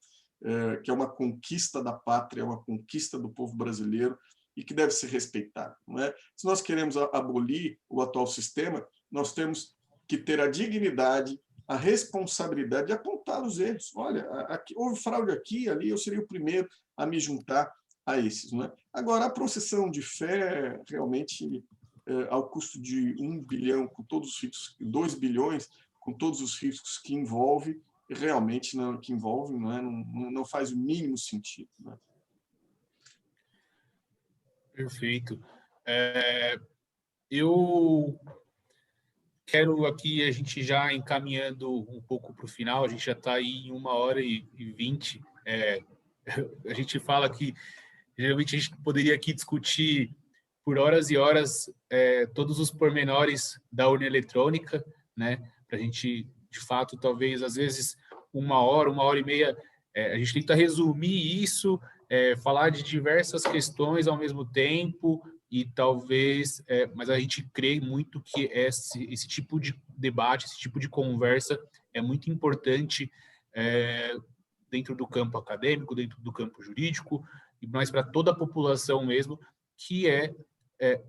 que é uma conquista da pátria, é uma conquista do povo brasileiro e que deve ser respeitada. Não é? Se nós queremos abolir o atual sistema, nós temos que ter a dignidade, a responsabilidade de apontar os erros. Olha, houve fraude aqui, ali, eu seria o primeiro a me juntar a esses. Não é? Agora, a procissão de fé, realmente, ao custo de 1 bilhão, com todos os riscos, 2 bilhões, com todos os riscos que envolve, realmente não faz o mínimo sentido. Não é? Perfeito. Eu quero aqui, a gente já encaminhando um pouco para o final, a gente já está aí em 1h20. A gente fala que, geralmente, a gente poderia aqui discutir por horas e horas todos os pormenores da urna eletrônica, né? Para a gente, de fato, talvez, às vezes, 1h, 1h30, a gente tenta resumir isso, falar de diversas questões ao mesmo tempo, e talvez, mas a gente crê muito que esse tipo de debate, esse tipo de conversa é muito importante dentro do campo acadêmico, dentro do campo jurídico, mas para toda a população mesmo, que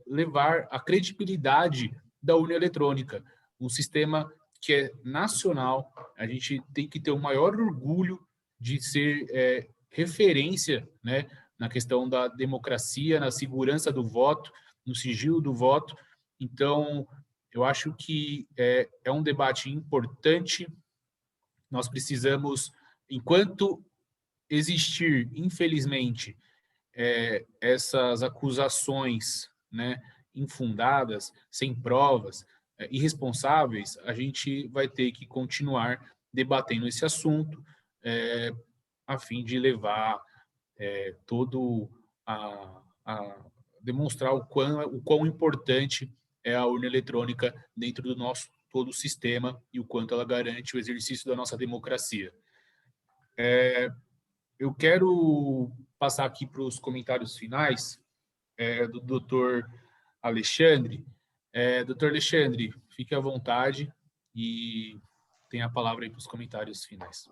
levar a credibilidade da urna eletrônica, um sistema que é nacional. A gente tem que ter o maior orgulho de ser referência, né, na questão da democracia, na segurança do voto, no sigilo do voto. Então, eu acho que é um debate importante. Nós precisamos, enquanto existir, infelizmente, essas acusações, né, infundadas, sem provas, irresponsáveis, a gente vai ter que continuar debatendo esse assunto a fim de levar todo a demonstrar o quão importante é a urna eletrônica dentro do nosso todo o sistema e o quanto ela garante o exercício da nossa democracia. Eu quero passar aqui para os comentários finais do Dr. Alexandre. Dr. Alexandre, fique à vontade e tem a palavra aí para os comentários finais.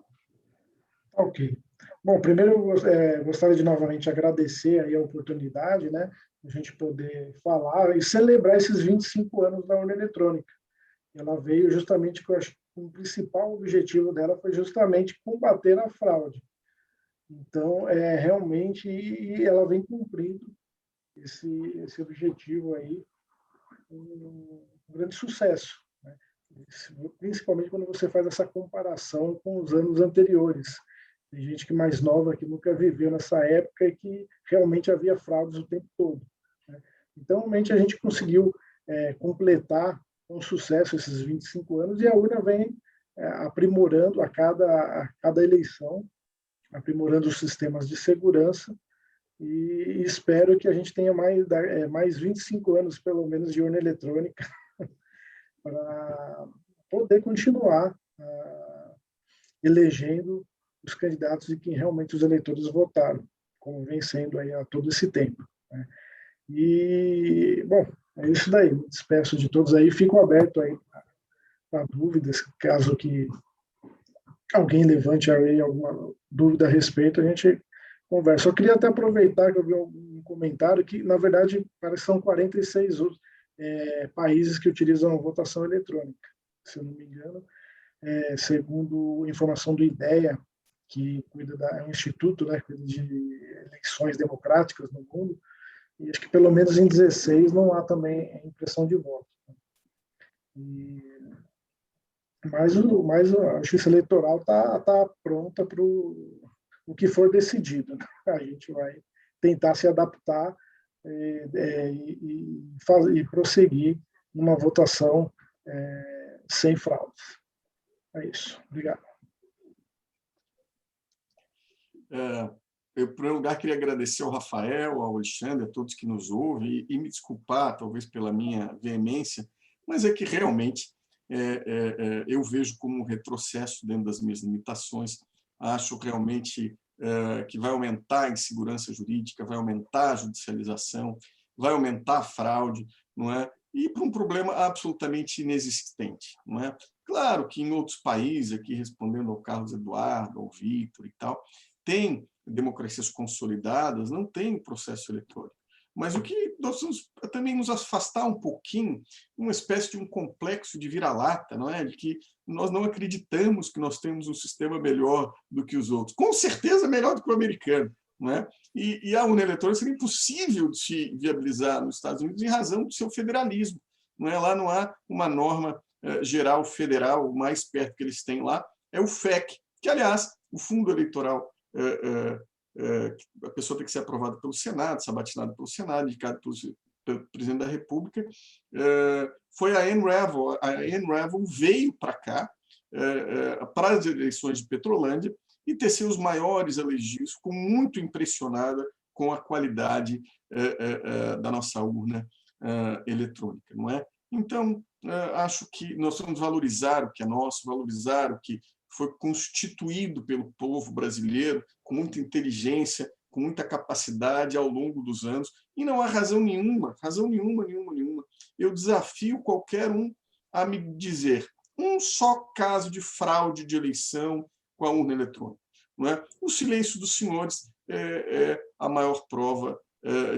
Ok. Bom, primeiro eu gostaria de novamente agradecer aí a oportunidade, né, de a gente poder falar e celebrar esses 25 anos da urna eletrônica. Ela veio justamente, que eu acho que o principal objetivo dela foi justamente combater a fraude. Então, realmente, ela vem cumprindo esse objetivo aí, um grande sucesso, né? Principalmente quando você faz essa comparação com os anos anteriores. Tem gente que mais nova, que nunca viveu nessa época e que realmente havia fraudes o tempo todo, né? Então, realmente, a gente conseguiu completar com sucesso esses 25 anos, e a urna vem aprimorando a cada eleição, aprimorando os sistemas de segurança, e espero que a gente tenha mais 25 anos, pelo menos, de urna eletrônica, para poder continuar elegendo os candidatos de quem realmente os eleitores votaram, como vem sendo aí há todo esse tempo, né? E, bom, é isso daí. Me despeço de todos aí, fico aberto aí para dúvidas, caso que alguém levante aí alguma dúvida a respeito, a gente conversa. Eu queria até aproveitar que eu vi um comentário que, na verdade, parece que são 46 países que utilizam votação eletrônica, se eu não me engano, segundo informação do IDEA, que é um instituto, né, cuida de eleições democráticas no mundo, e acho que pelo menos em 16 não há também impressão de voto. Mas a justiça eleitoral está pronta para o que for decidido, né? A gente vai tentar se adaptar e prosseguir numa votação sem fraudes. É isso. Obrigado. Eu, em primeiro lugar, queria agradecer ao Rafael, ao Alexandre, a todos que nos ouvem, e me desculpar, talvez, pela minha veemência, mas é que realmente eu vejo como um retrocesso dentro das minhas limitações. Acho realmente que vai aumentar a insegurança jurídica, vai aumentar a judicialização, vai aumentar a fraude, não é? E para um problema absolutamente inexistente, não é? Claro que em outros países, aqui respondendo ao Carlos Eduardo, ao Vitor e tal, tem democracias consolidadas, não tem processo eletrônico. Mas o que nós vamos também nos afastar um pouquinho, uma espécie de um complexo de vira-lata, não é? De que nós não acreditamos que nós temos um sistema melhor do que os outros. Com certeza melhor do que o americano, não é? E a urna eletrônica seria impossível de se viabilizar nos Estados Unidos em razão do seu federalismo, não é? Lá não há uma norma geral federal, o mais perto que eles têm lá é o FEC, que, aliás, o fundo eleitoral, a pessoa tem que ser aprovada pelo Senado, sabatinada pelo Senado, indicada pelo presidente da República, foi a Enravel. A Enravel veio para cá, para as eleições de Petrolândia, e teceu os maiores elogios, ficou muito impressionada com a qualidade da nossa urna eletrônica, não é? Então, acho que nós vamos valorizar o que é nosso, valorizar o que foi constituído pelo povo brasileiro com muita inteligência, com muita capacidade ao longo dos anos, e não há razão nenhuma. Eu desafio qualquer um a me dizer um só caso de fraude de eleição com a urna eletrônica, não é? O silêncio dos senhores é a maior prova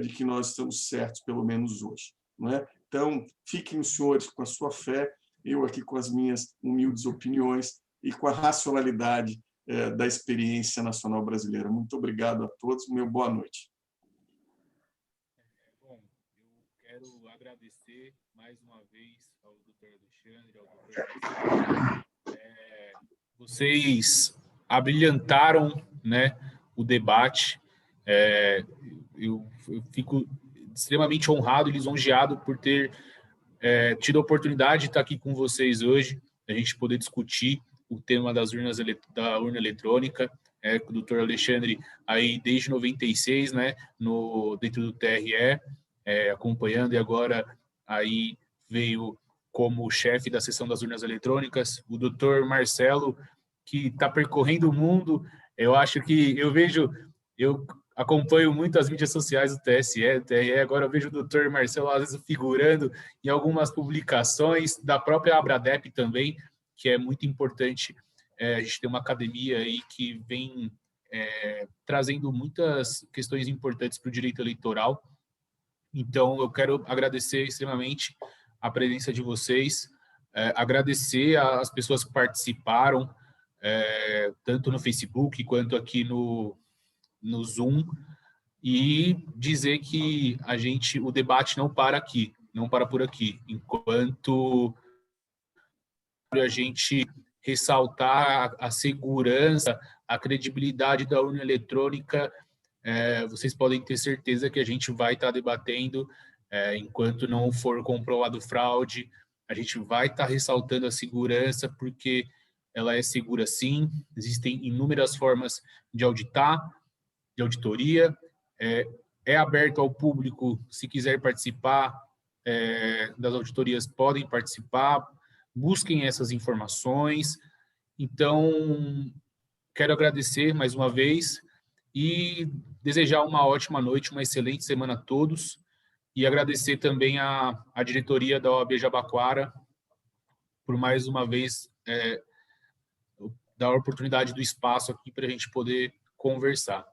de que nós estamos certos, pelo menos hoje, não é? Então, fiquem os senhores com a sua fé, eu aqui com as minhas humildes opiniões e com a racionalidade da experiência nacional brasileira. Muito obrigado a todos, meu boa noite. Bom, eu quero agradecer mais uma vez ao Dr. Alexandre, ao Dr. Marcelo. Vocês abrilhantaram, né, o debate. Eu fico extremamente honrado e lisonjeado por ter tido a oportunidade de estar aqui com vocês hoje, a gente poder discutir o tema da urna eletrônica, com o Dr. Alexandre aí desde 96, né, dentro do TRE, acompanhando, e agora aí veio como chefe da seção das urnas eletrônicas, o Dr. Marcelo, que está percorrendo o mundo. Eu acho que eu acompanho muito as mídias sociais do TSE, do TRE, agora eu vejo o Dr. Marcelo, às vezes, figurando em algumas publicações da própria Abradep também, que é muito importante. A gente tem uma academia aí que vem trazendo muitas questões importantes para o direito eleitoral. Então, eu quero agradecer extremamente a presença de vocês, agradecer às pessoas que participaram, tanto no Facebook quanto aqui no Zoom, e dizer que o debate não para aqui, não para por aqui, enquanto a gente ressaltar a segurança, a credibilidade da urna eletrônica, vocês podem ter certeza que a gente vai estar debatendo enquanto não for comprovado fraude, a gente vai estar ressaltando a segurança, porque ela é segura sim, existem inúmeras formas de auditar, de auditoria, é aberto ao público, se quiser participar das auditorias, podem participar, busquem essas informações. Então, quero agradecer mais uma vez e desejar uma ótima noite, uma excelente semana a todos, e agradecer também a diretoria da OAB Jabaquara por mais uma vez dar a oportunidade do espaço aqui para a gente poder conversar.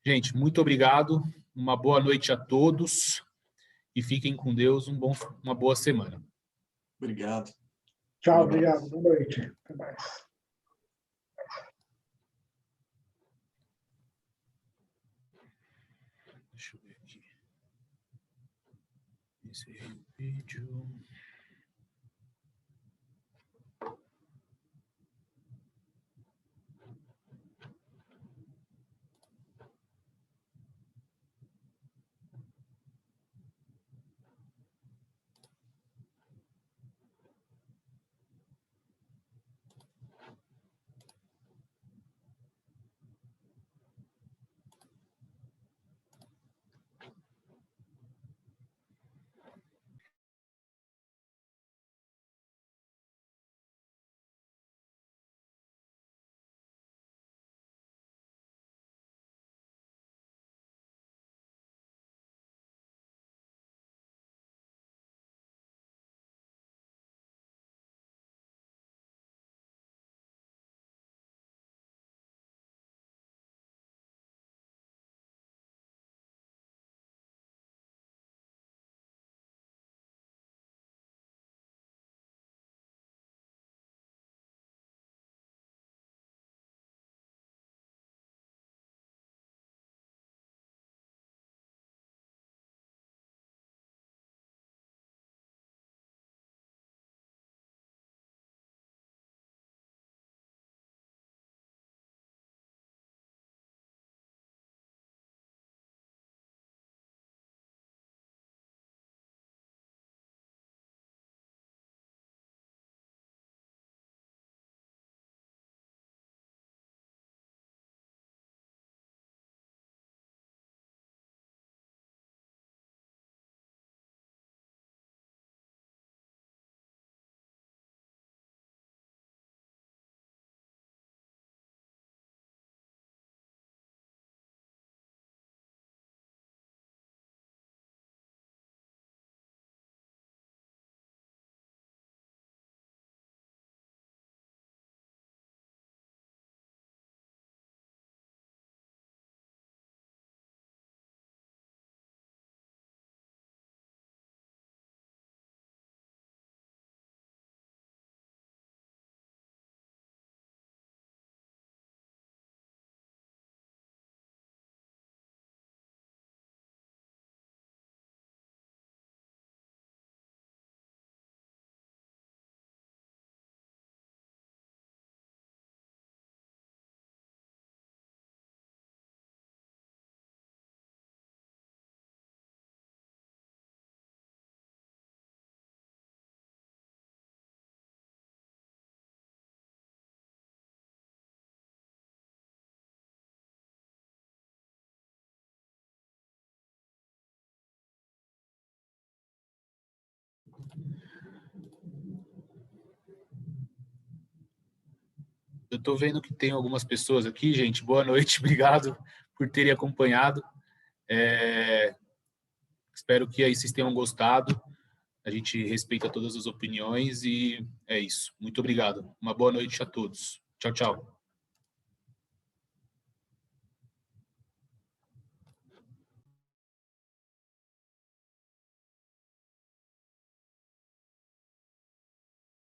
Gente, muito obrigado, uma boa noite a todos e fiquem com Deus, uma boa semana. Obrigado. Tchau, obrigado. Boa noite. Até mais. Deixa eu ver aqui. Esse vídeo... Eu estou vendo que tem algumas pessoas aqui, gente. Boa noite, obrigado por terem acompanhado. Espero que aí vocês tenham gostado. A gente respeita todas as opiniões e é isso. Muito obrigado. Uma boa noite a todos. Tchau, tchau.